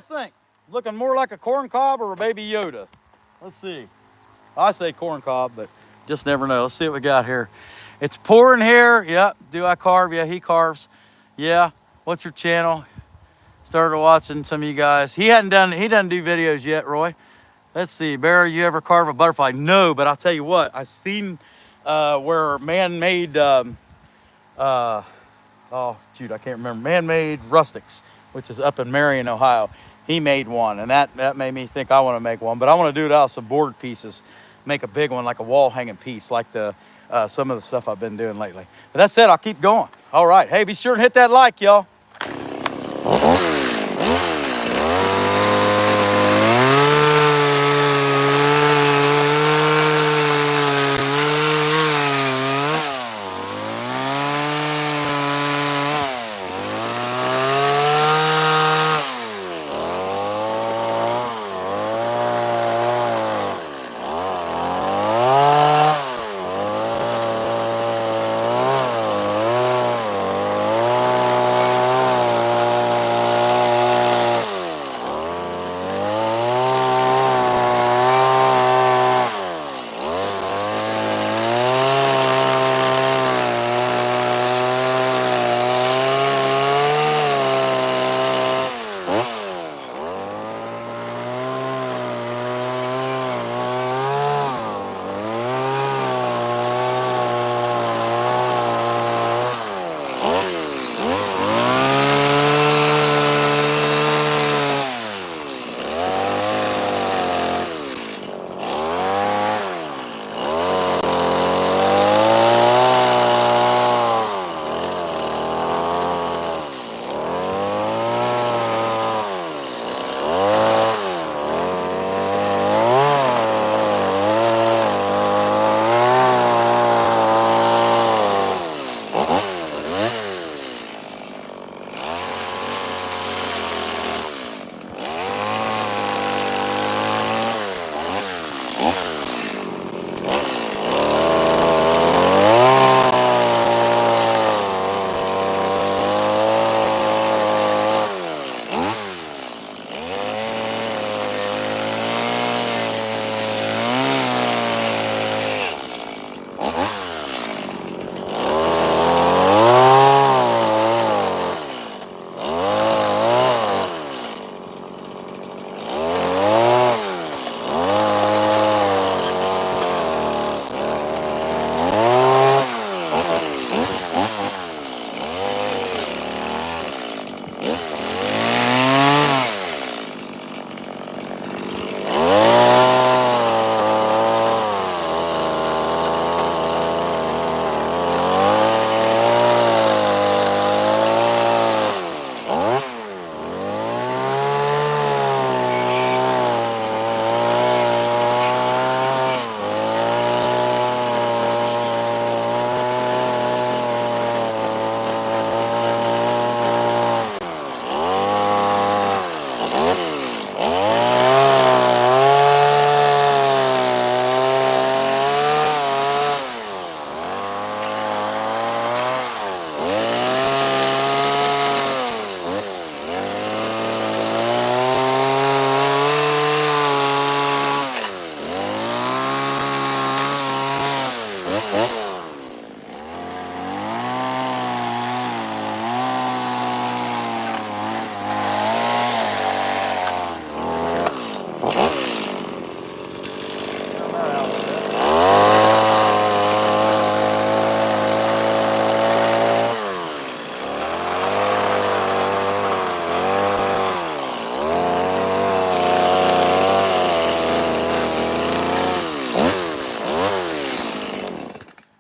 Think? Looking more like a corn cob or a baby Yoda? Let's see. I say corn cob, but just never know. Let's see what we got here. It's pouring here. Yep. Do I carve? Yeah, he carves. Yeah. What's your channel? Started watching some of you guys. He doesn't do videos yet, Roy. Let's see. Barry, you ever carve a butterfly? No, but I'll tell you what. I've seen where man-made, oh shoot, I can't remember. Man-made rustics, which is up in Marion, Ohio. he made one, and that made me think I want to make one. But I want to do it out of some board pieces, make a big one, like a wall hanging piece, like the some of the stuff I've been doing lately. But that's it. I'll keep going. All right. Hey, be sure and hit that like, y'all.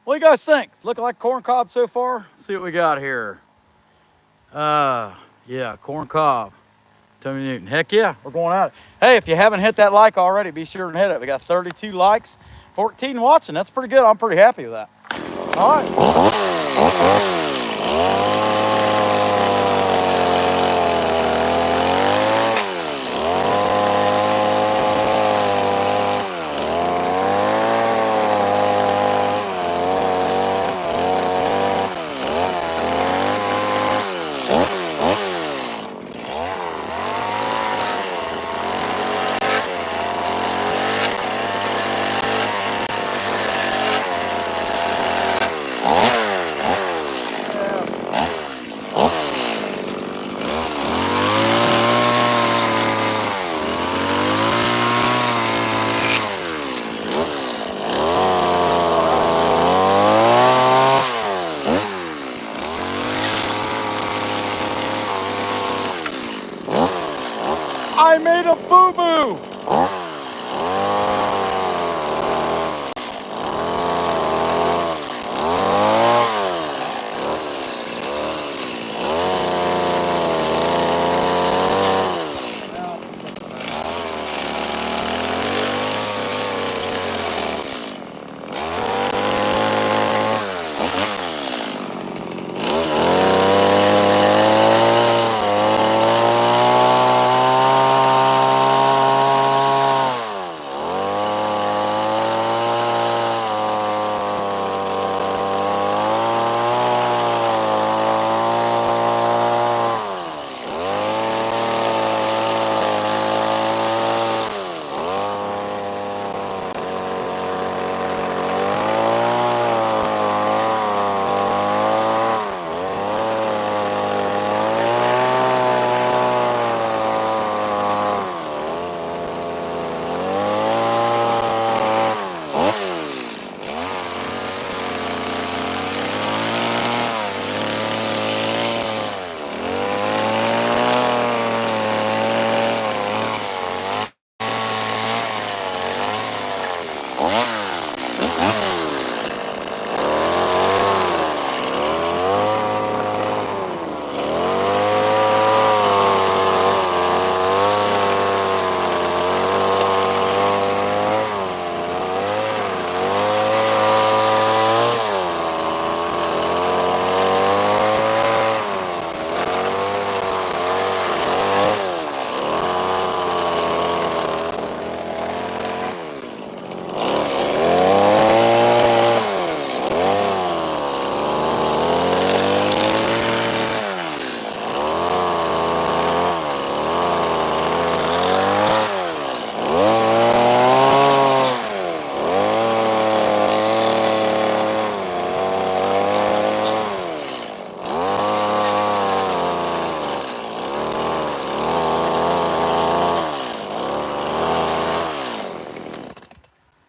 What do you guys think? Looking like corn cob so far? Let's see what we got here. Yeah, corn cob. Tony Newton. Heck yeah, we're going at it. Hey, if you haven't hit that like already, be sure and hit it. We got 32 likes, 14 watching. That's pretty good. I'm pretty happy with that. All right. boo-boo.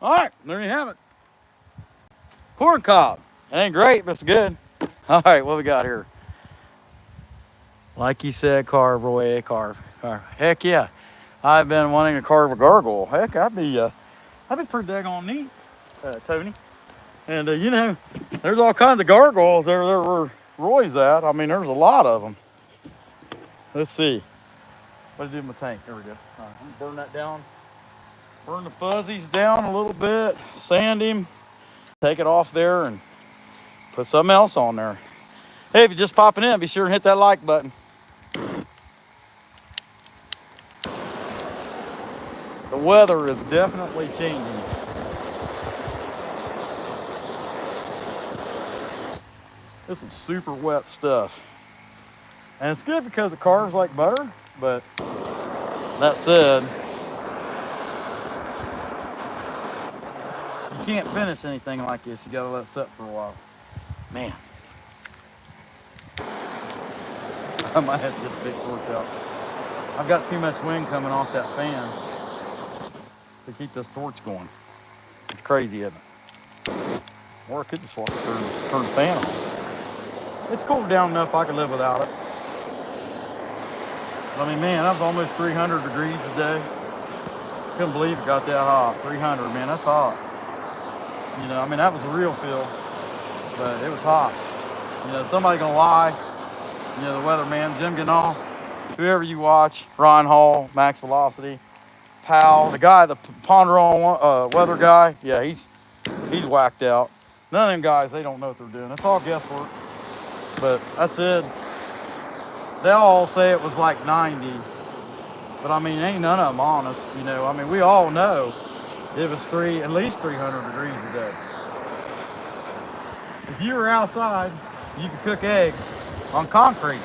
All right, there you have it. Corn cob. It ain't great, but it's good. All right, what we got here? Like you said, carve away, carve. Heck yeah. I've been wanting to carve a gargoyle. Heck, that'd be pretty daggone neat, Tony. And you know, there's all kinds of gargoyles there where Roy's at. I mean, there's a lot of them. Let's see. What did I do with my tank? There we go. All right, I'm gonna burn that down. Burn the fuzzies down a little bit. Sand him. Take it off there and put something else on there. Hey, if you're just popping in, be sure and hit that like button. The weather is definitely changing. This is super wet stuff. And it's good because it carves like butter, but that said, you can't finish anything like this. You gotta let it sit for a while. Man. I might have to get a big torch out. I've got too much wind coming off that fan to keep this torch going. It's crazy, isn't it? Or I could just walk turn the fan on. It's cooled down enough I can live without it. I mean, man, that was almost 300 degrees a day. Couldn't believe it got that hot. 300, man, that's hot. You know, I mean, that was a real feel, but it was hot. You know, somebody gonna lie. You know, the weatherman, Jim Ganal, whoever you watch, Ryan Hall, Max Velocity, Powell, the guy, the Ponderon weather guy, yeah, he's whacked out. None of them guys, they don't know what they're doing. It's all guesswork. But that's it. They all say it was like 90. But I mean, ain't none of them honest, you know. I mean, we all know it was at least 300 degrees a day. If you were outside, you could cook eggs on concrete.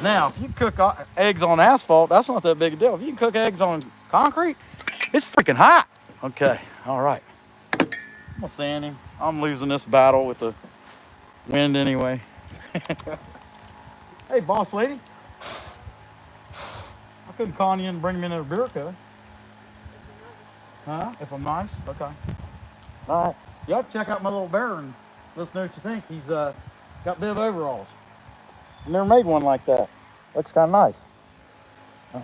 Now, if you cook eggs on asphalt, that's not that big a deal. If you can cook eggs on concrete, it's freaking hot. Okay, all right. I'm gonna sand him. I'm losing this battle with the wind anyway. Hey, boss lady. I couldn't con you and bring me another beer, could I? Huh? If I'm nice? Okay. All right. You have to check out my little bear and let us know what you think. He's got BIB overalls. I never made one like that. Looks kind of nice. Oh,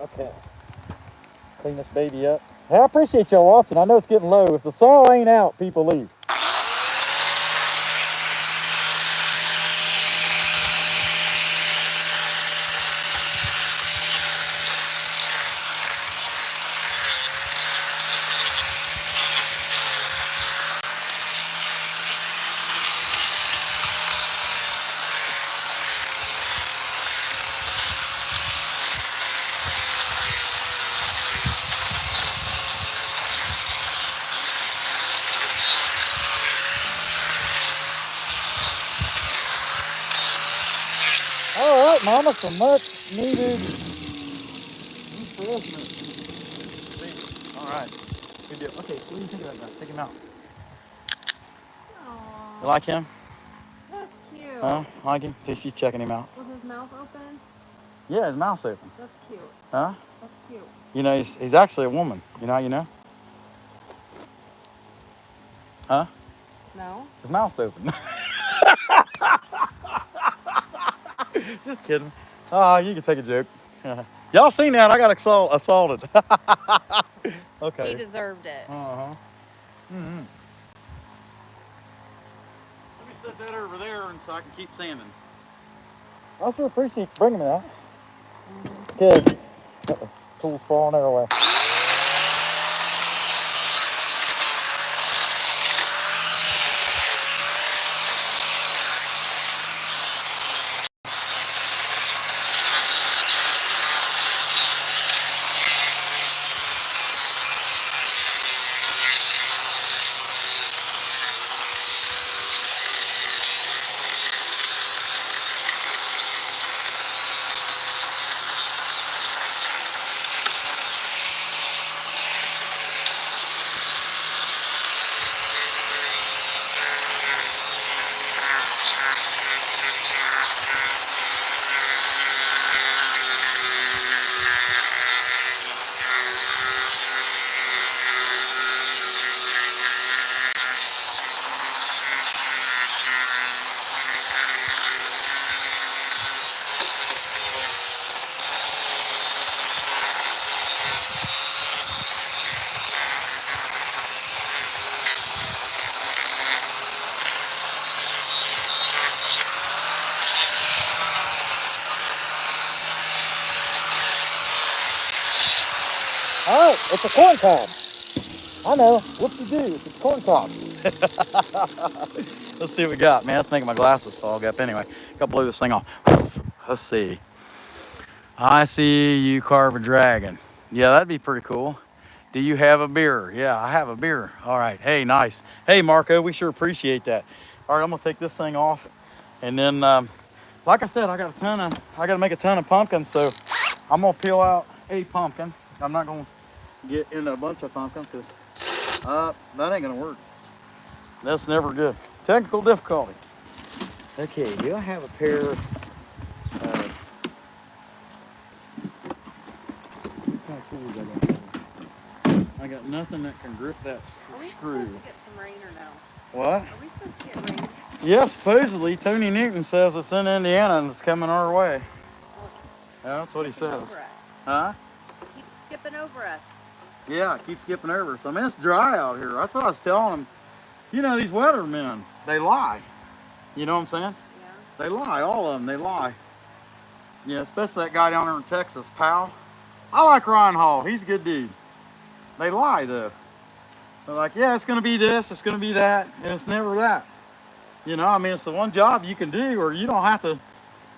okay. Clean this baby up. Hey, I appreciate y'all watching. I know it's getting low. If the saw ain't out, people leave. All right, Mama, some much needed refreshment. All right, good deal. Okay, what do you think of that guy? Take him out. Aww. You like him? That's cute. Huh? Like him? See, she's checking him out. Was his mouth open? Yeah, his mouth's open. That's cute. Huh? That's cute. You know, he's actually a woman. You know how you know? Huh? No. His mouth's open. Just kidding. Oh, you can take a joke. Y'all seen that? I got assaulted. Okay. He deserved it. Uh-huh. Mm-hmm. Let me set that over there and so I can keep sanding. I sure appreciate you bringing me that. Okay. Tools falling everywhere. All right, it's a corn cob. I know. Whoop-de-doo, it's a corn cob. Let's see what we got, man. It's making my glasses fog up anyway. Gotta blow this thing off. Let's see. I see you carve a dragon. Yeah, that'd be pretty cool. Do you have a beer? Yeah, I have a beer. All right. Hey, nice. Hey, Marco, we sure appreciate that. All right, I'm gonna take this thing off, and then, like I said, I gotta make a ton of pumpkins, so I'm gonna peel out a pumpkin. I'm not gonna get into a bunch of pumpkins because that ain't gonna work. That's never good. Technical difficulty. Okay, do I have a pair of what kind of tools I got? I got nothing that can grip that Are we screw. supposed to get some rain or no? What? Are we supposed to get rain? Yeah, supposedly Tony Newton says it's in Indiana and it's coming our way. Oh, Yeah, that's what he says. over us. Huh? Keep skipping over us. Yeah, I keep skipping over. So I mean, it's dry out here. That's what I was telling them. You know, these weathermen, they lie. You know what I'm saying? Yeah. They lie, all of them, they lie. Yeah, especially that guy down there in Texas, Powell. I like Ryan Hall, he's a good dude. They lie though. They're like, yeah, it's gonna be this, it's gonna be that, and it's never that. You know, I mean, it's the one job you can do, or you don't have to,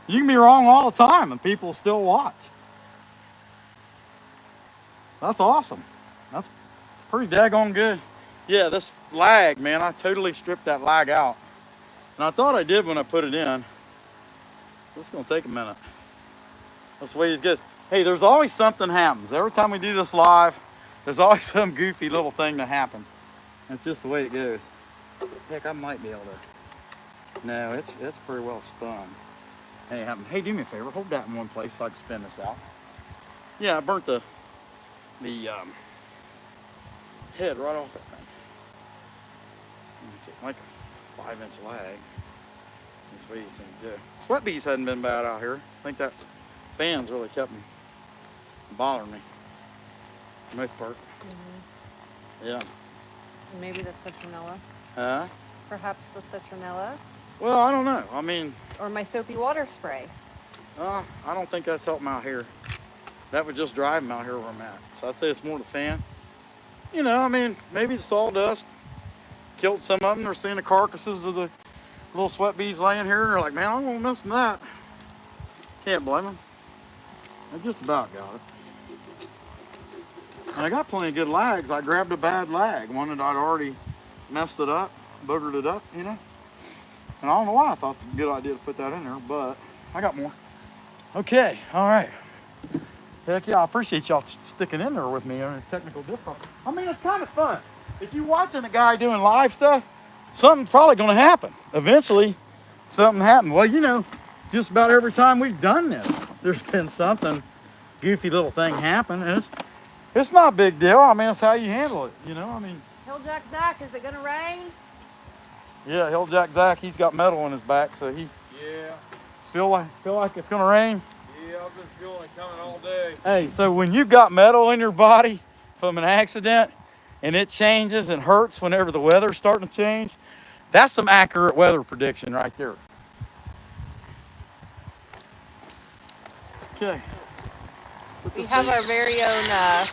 you can be wrong all the time and people still watch. That's awesome. That's pretty daggone good. Yeah, this lag, man, I totally stripped that lag out. And I thought I did when I put it in. It's gonna take a minute. That's the way it goes. Hey, there's always something happens. Every time we do this live, there's always some goofy little thing that happens. That's just the way it goes. Heck, I might be able to. No, it's pretty well spun. Hey, do me a favor, hold that in one place so I can spin this out. Yeah, I burnt the head right off that thing. It's like a 5-inch lag. That's the way these things go. Sweat bees hadn't been bad out here. I think that fan's really kept them bothering me. for the most part. Yeah. Maybe the citronella. Huh? Perhaps the citronella. Well, I don't know. I mean, or my soapy water spray. I don't think that's helping out here. That would just drive them out here where I'm at. So I'd say it's more the fan. You know, I mean, maybe the sawdust killed some of them. They're seeing the carcasses of the little sweat bees laying here. And they're like, man, I don't want to mess with that. Can't blame them. I just about got it. And I got plenty of good lags. I grabbed a bad lag, one that I'd already messed it up, boogered it up, you know. And I don't know why I thought it was a good idea to put that in there, but I got more. Okay, all right. Heck yeah, I appreciate y'all sticking in there with me on a technical difficulty. I mean, it's kind of fun. If you're watching a guy doing live stuff, something's probably going to happen. Eventually, something happened. Well, you know, just about every time we've done this, there's been something, goofy little thing happen, and it's not a big deal. I mean, it's how you handle it, you know? I mean, Hilljack Zach, is it going to rain? yeah, Hilljack Zach, he's got metal in his back, so he feel like it's going to rain. Yeah, I've been feeling it coming all day. Hey, so when you've got metal in your body from an accident and it changes and hurts whenever the weather's starting to change, that's some accurate weather prediction right there. Okay. We have our very own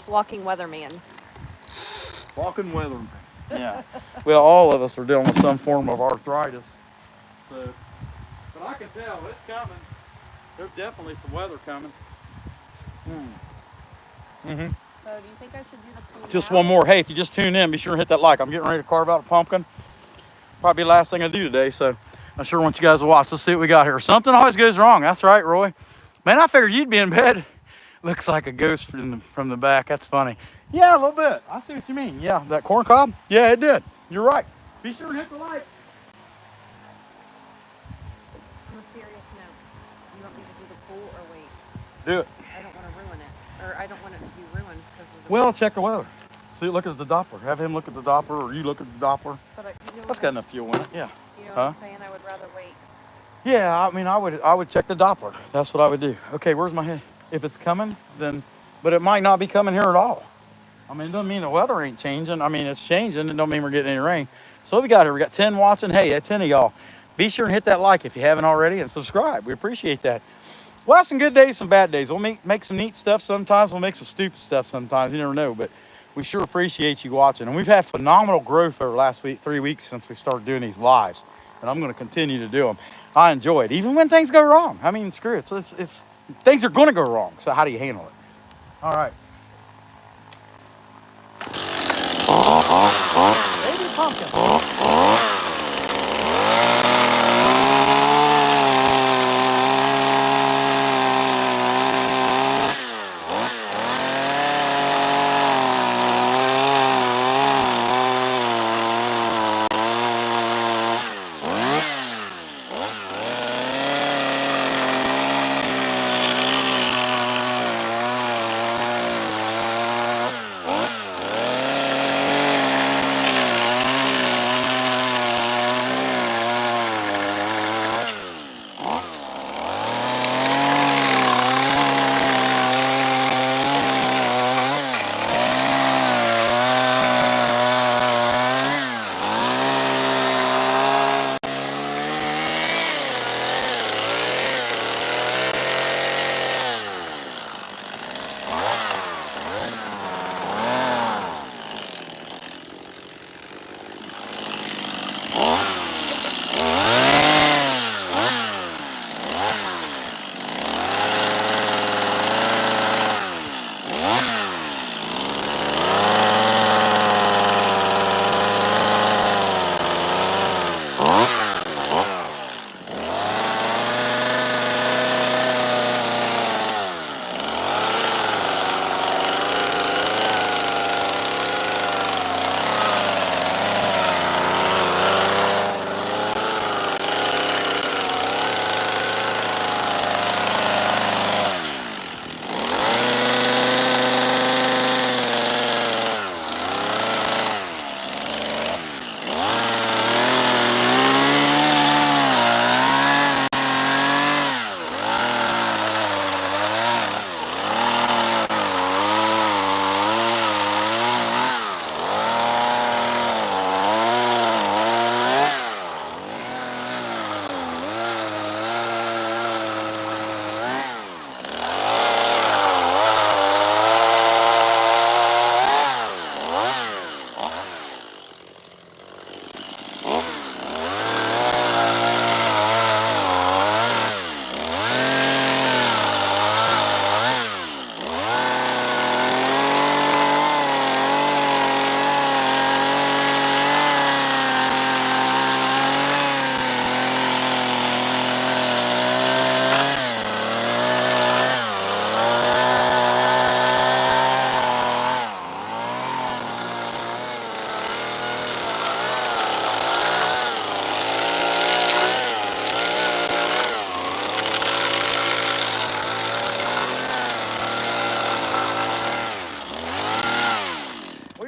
walking weatherman. Walking weatherman. Yeah. Well, all of us are dealing with some form of arthritis. So, but I can tell it's coming. There's definitely some weather coming. So do you think I should do the pool Just now? one more. Hey, if you just tune in, be sure to hit that like. I'm getting ready to carve out a pumpkin. Probably the last thing I do today, so I sure want you guys to watch. Let's see what we got here. Something always goes wrong. That's right, Roy. Man, I figured you'd be in bed. Looks like a ghost from the back. That's funny. Yeah, a little bit. I see what you mean. Yeah, that corn cob? Yeah, it did. You're right. Be sure to hit the like. On a serious note, you want me to do the pool or wait? Do it. I don't want to ruin it. Or I don't want it to be ruined because of the Well, check the weather. See, look at the Doppler. Have him look at the Doppler, or you look at the Doppler. But you know That's got enough fuel in it. Yeah. You know what I'm saying? I would rather wait. Yeah, I mean, I would check the Doppler. That's what I would do. Okay, where's my head? If it's coming, then, but it might not be coming here at all. I mean, it doesn't mean the weather ain't changing. I mean, it's changing. It don't mean we're getting any rain. So what we got here, we got 10 watching. Hey, that 10 of y'all, be sure and hit that like if you haven't already and subscribe. We appreciate that. We'll have some good days, some bad days. We'll make some neat stuff sometimes. We'll make some stupid stuff sometimes. You never know, but we sure appreciate you watching. And we've had phenomenal growth over the last 3 weeks since we started doing these lives. And I'm going to continue to do them. I enjoy it, even when things go wrong. I mean, screw it. It's things are going to go wrong. So how do you handle it? All right. Baby pumpkin.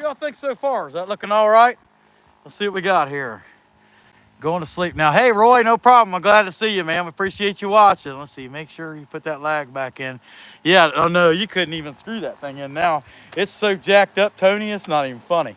y'all think so far? Is that looking all right? Let's see what we got here. Going to sleep now. Hey, Roy, no problem. I'm glad to see you, man. We appreciate you watching. Let's see. Make sure you put that lag back in. Yeah, oh no, you couldn't even screw that thing in now. It's so jacked up, Tony, it's not even funny.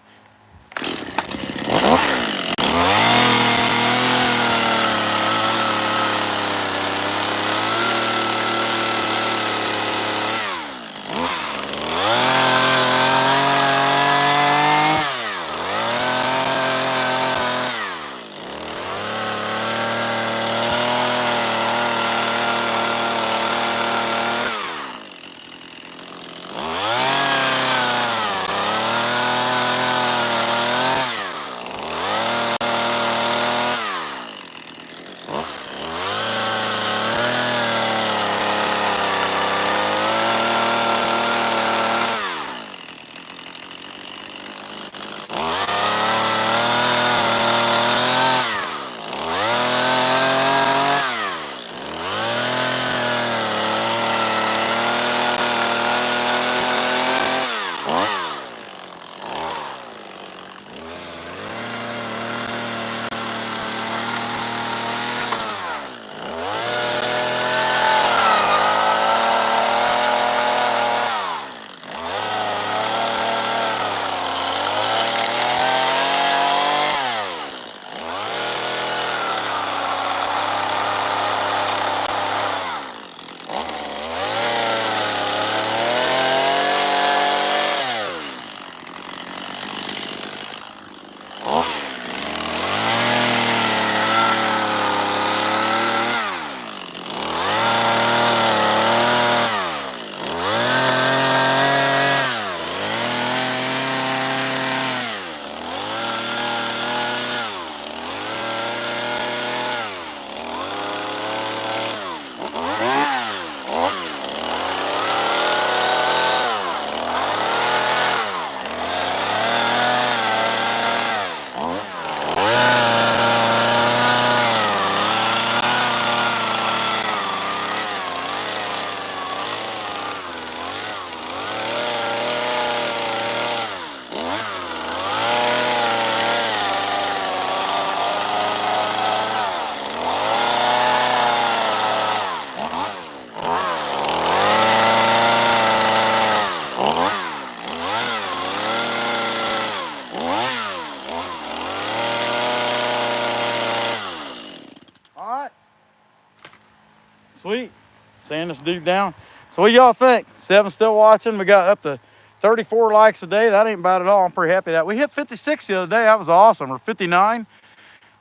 Sweet. Sand this dude down. So what y'all think? 7 still watching. We got up to 34 likes a day. That ain't bad at all. I'm pretty happy with that. We hit 56 the other day. That was awesome. Or 59.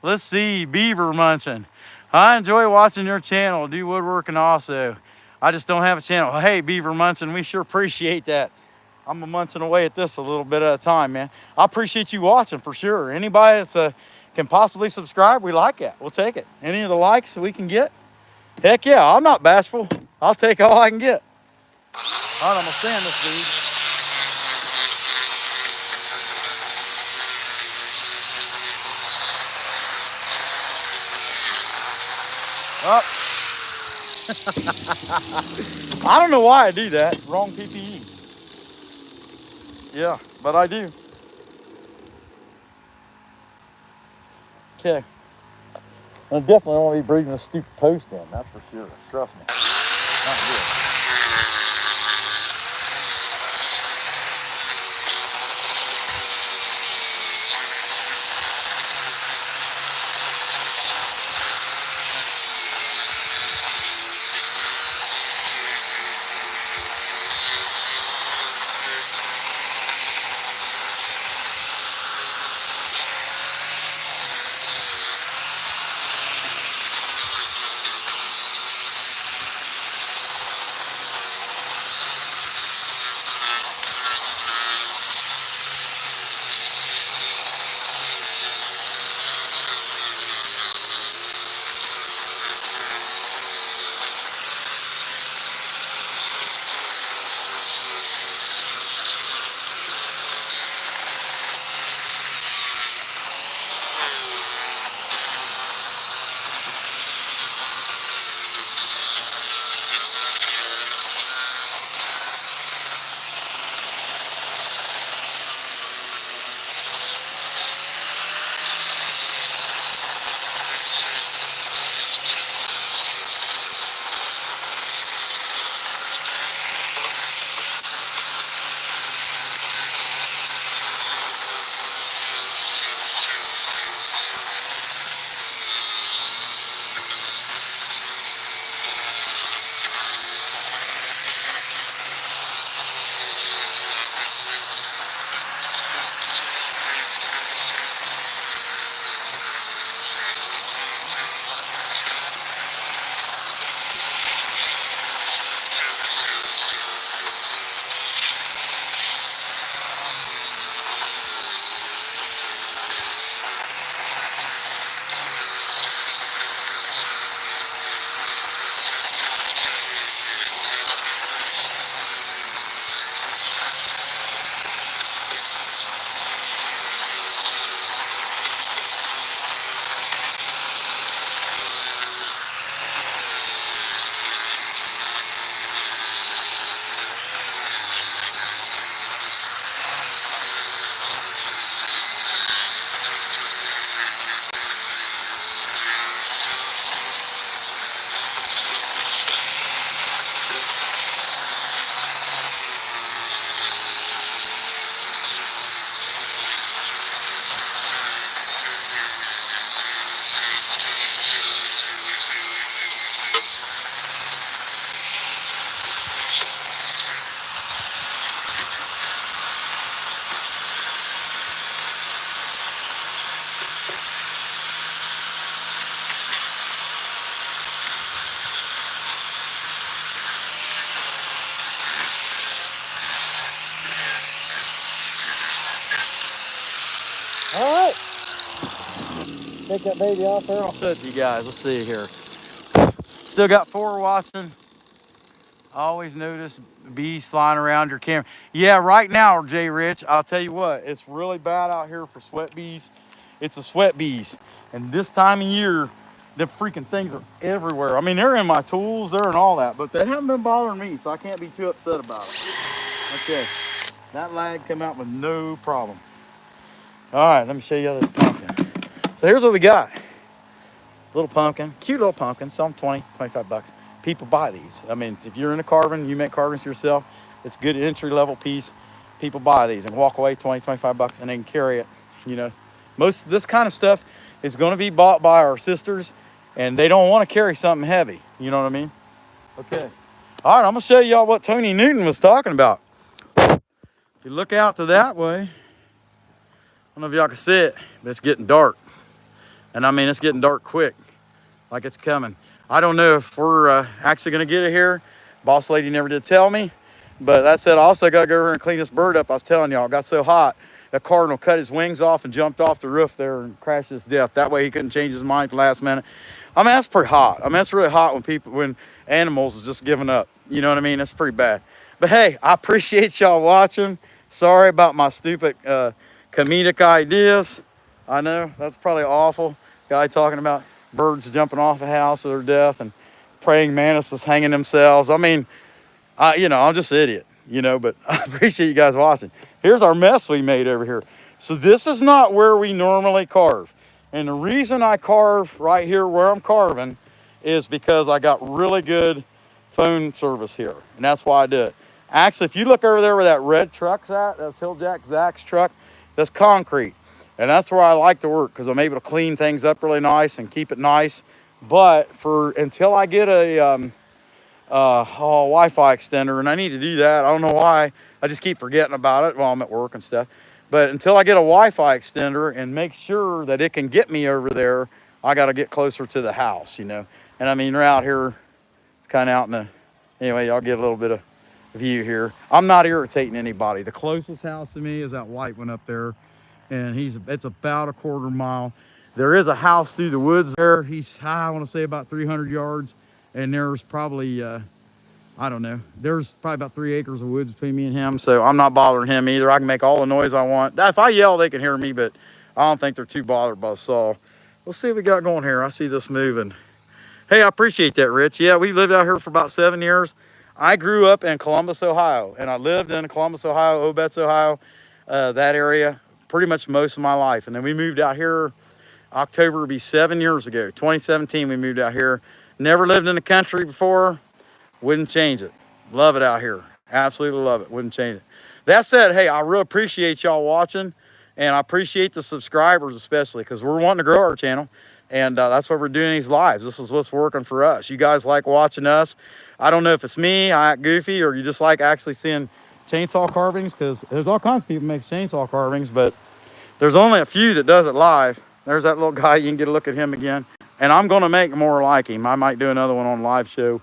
Let's see. Beaver munching. I enjoy watching your channel. Do woodworking also. I just don't have a channel. Hey, Beaver munching. We sure appreciate that. I'm munching away at this a little bit at a time, man. I appreciate you watching for sure. Anybody that's can possibly subscribe, we like it. We'll take it. Any of the likes we can get. Heck yeah, I'm not bashful. I'll take all I can get. All right, I'm gonna sand this dude. Up. I don't know why I do that. Wrong PPE. Yeah, but I do. Okay. I definitely don't want to be breathing a stupid post in, that's for sure. Trust me. Not good. All right. Take that baby off there. I'll show it to you guys. Let's see here. Still got 4 watching. Always notice bees flying around your camera. Yeah, right now, Jay Rich, I'll tell you what, it's really bad out here for sweat bees. It's the sweat bees. And this time of year, the freaking things are everywhere. I mean, they're in my tools, they're in all that, but they haven't been bothering me, so I can't be too upset about it. Okay, that lag came out with no problem. All right, let me show you this pumpkin. So here's what we got. Little pumpkin, cute little pumpkin, sell them 20, 25 bucks. People buy these. I mean, if you're into carving, you make carvings yourself, it's a good entry-level piece. People buy these and walk away 20, 25 bucks and they can carry it. You know, most of this kind of stuff is going to be bought by our sisters and they don't want to carry something heavy. You know what I mean? Okay. All right, I'm going to show y'all what Tony Newton was talking about. If you look out to that way, I don't know if y'all can see it, but it's getting dark. And I mean, it's getting dark quick, like it's coming. I don't know if we're actually gonna get it here. Boss lady never did tell me, but that said, I also gotta go over and clean this bird up. I was telling y'all, it got so hot, that cardinal cut his wings off and jumped off the roof there and crashed his death. That way he couldn't change his mind at the last minute. I mean, that's pretty hot. I mean, it's really hot when animals is just giving up. You know what I mean? That's pretty bad. But hey, I appreciate y'all watching. Sorry about my stupid comedic ideas. I know, that's probably awful. Guy talking about birds jumping off a house to their death and praying mantises hanging themselves. I mean, you know, I'm just an idiot, you know, but I appreciate you guys watching. Here's our mess we made over here. So this is not where we normally carve. And the reason I carve right here where I'm carving is because I got really good phone service here. And that's why I did it. Actually, if you look over there where that red truck's at, that's Hilljack Zach's truck, that's concrete. And that's where I like to work because I'm able to clean things up really nice and keep it nice. But until I get a Wi-Fi extender, and I need to do that, I don't know why. I just keep forgetting about it while I'm at work and stuff. But until I get a Wi-Fi extender and make sure that it can get me over there, I got to get closer to the house, you know. And I mean, we're out here, it's kind of out in the, anyway, y'all get a little bit of view here. I'm not irritating anybody. The closest house to me is that white one up there. And it's about a quarter mile. There is a house through the woods there. I want to say about 300 yards. And there's probably, I don't know, there's probably about 3 acres of woods between me and him. So I'm not bothering him either. I can make all the noise I want. If I yell, they can hear me, but I don't think they're too bothered by the saw. Let's see what we got going here. I see this moving. Hey, I appreciate that, Rich. Yeah, we lived out here for about 7 years. I grew up in Columbus, Ohio, and I lived in Columbus, Ohio, Obetz, Ohio, that area, pretty much most of my life. And then we moved out here, October would be 7 years ago. 2017 we moved out here. Never lived in the country before. Wouldn't change it. Love it out here. Absolutely love it. Wouldn't change it. That said, hey, I really appreciate y'all watching. And I appreciate the subscribers especially because we're wanting to grow our channel. And that's why we're doing these lives. This is what's working for us. You guys like watching us. I don't know if it's me, I act goofy, or you just like actually seeing chainsaw carvings, because there's all kinds of people make chainsaw carvings, but there's only a few that does it live. There's that little guy. You can get a look at him again. And I'm going to make more like him. I might do another one on live show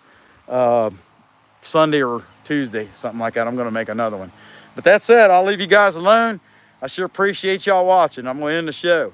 Sunday or Tuesday, something like that. I'm going to make another one. But that said, I'll leave you guys alone. I sure appreciate y'all watching. I'm going to end the show.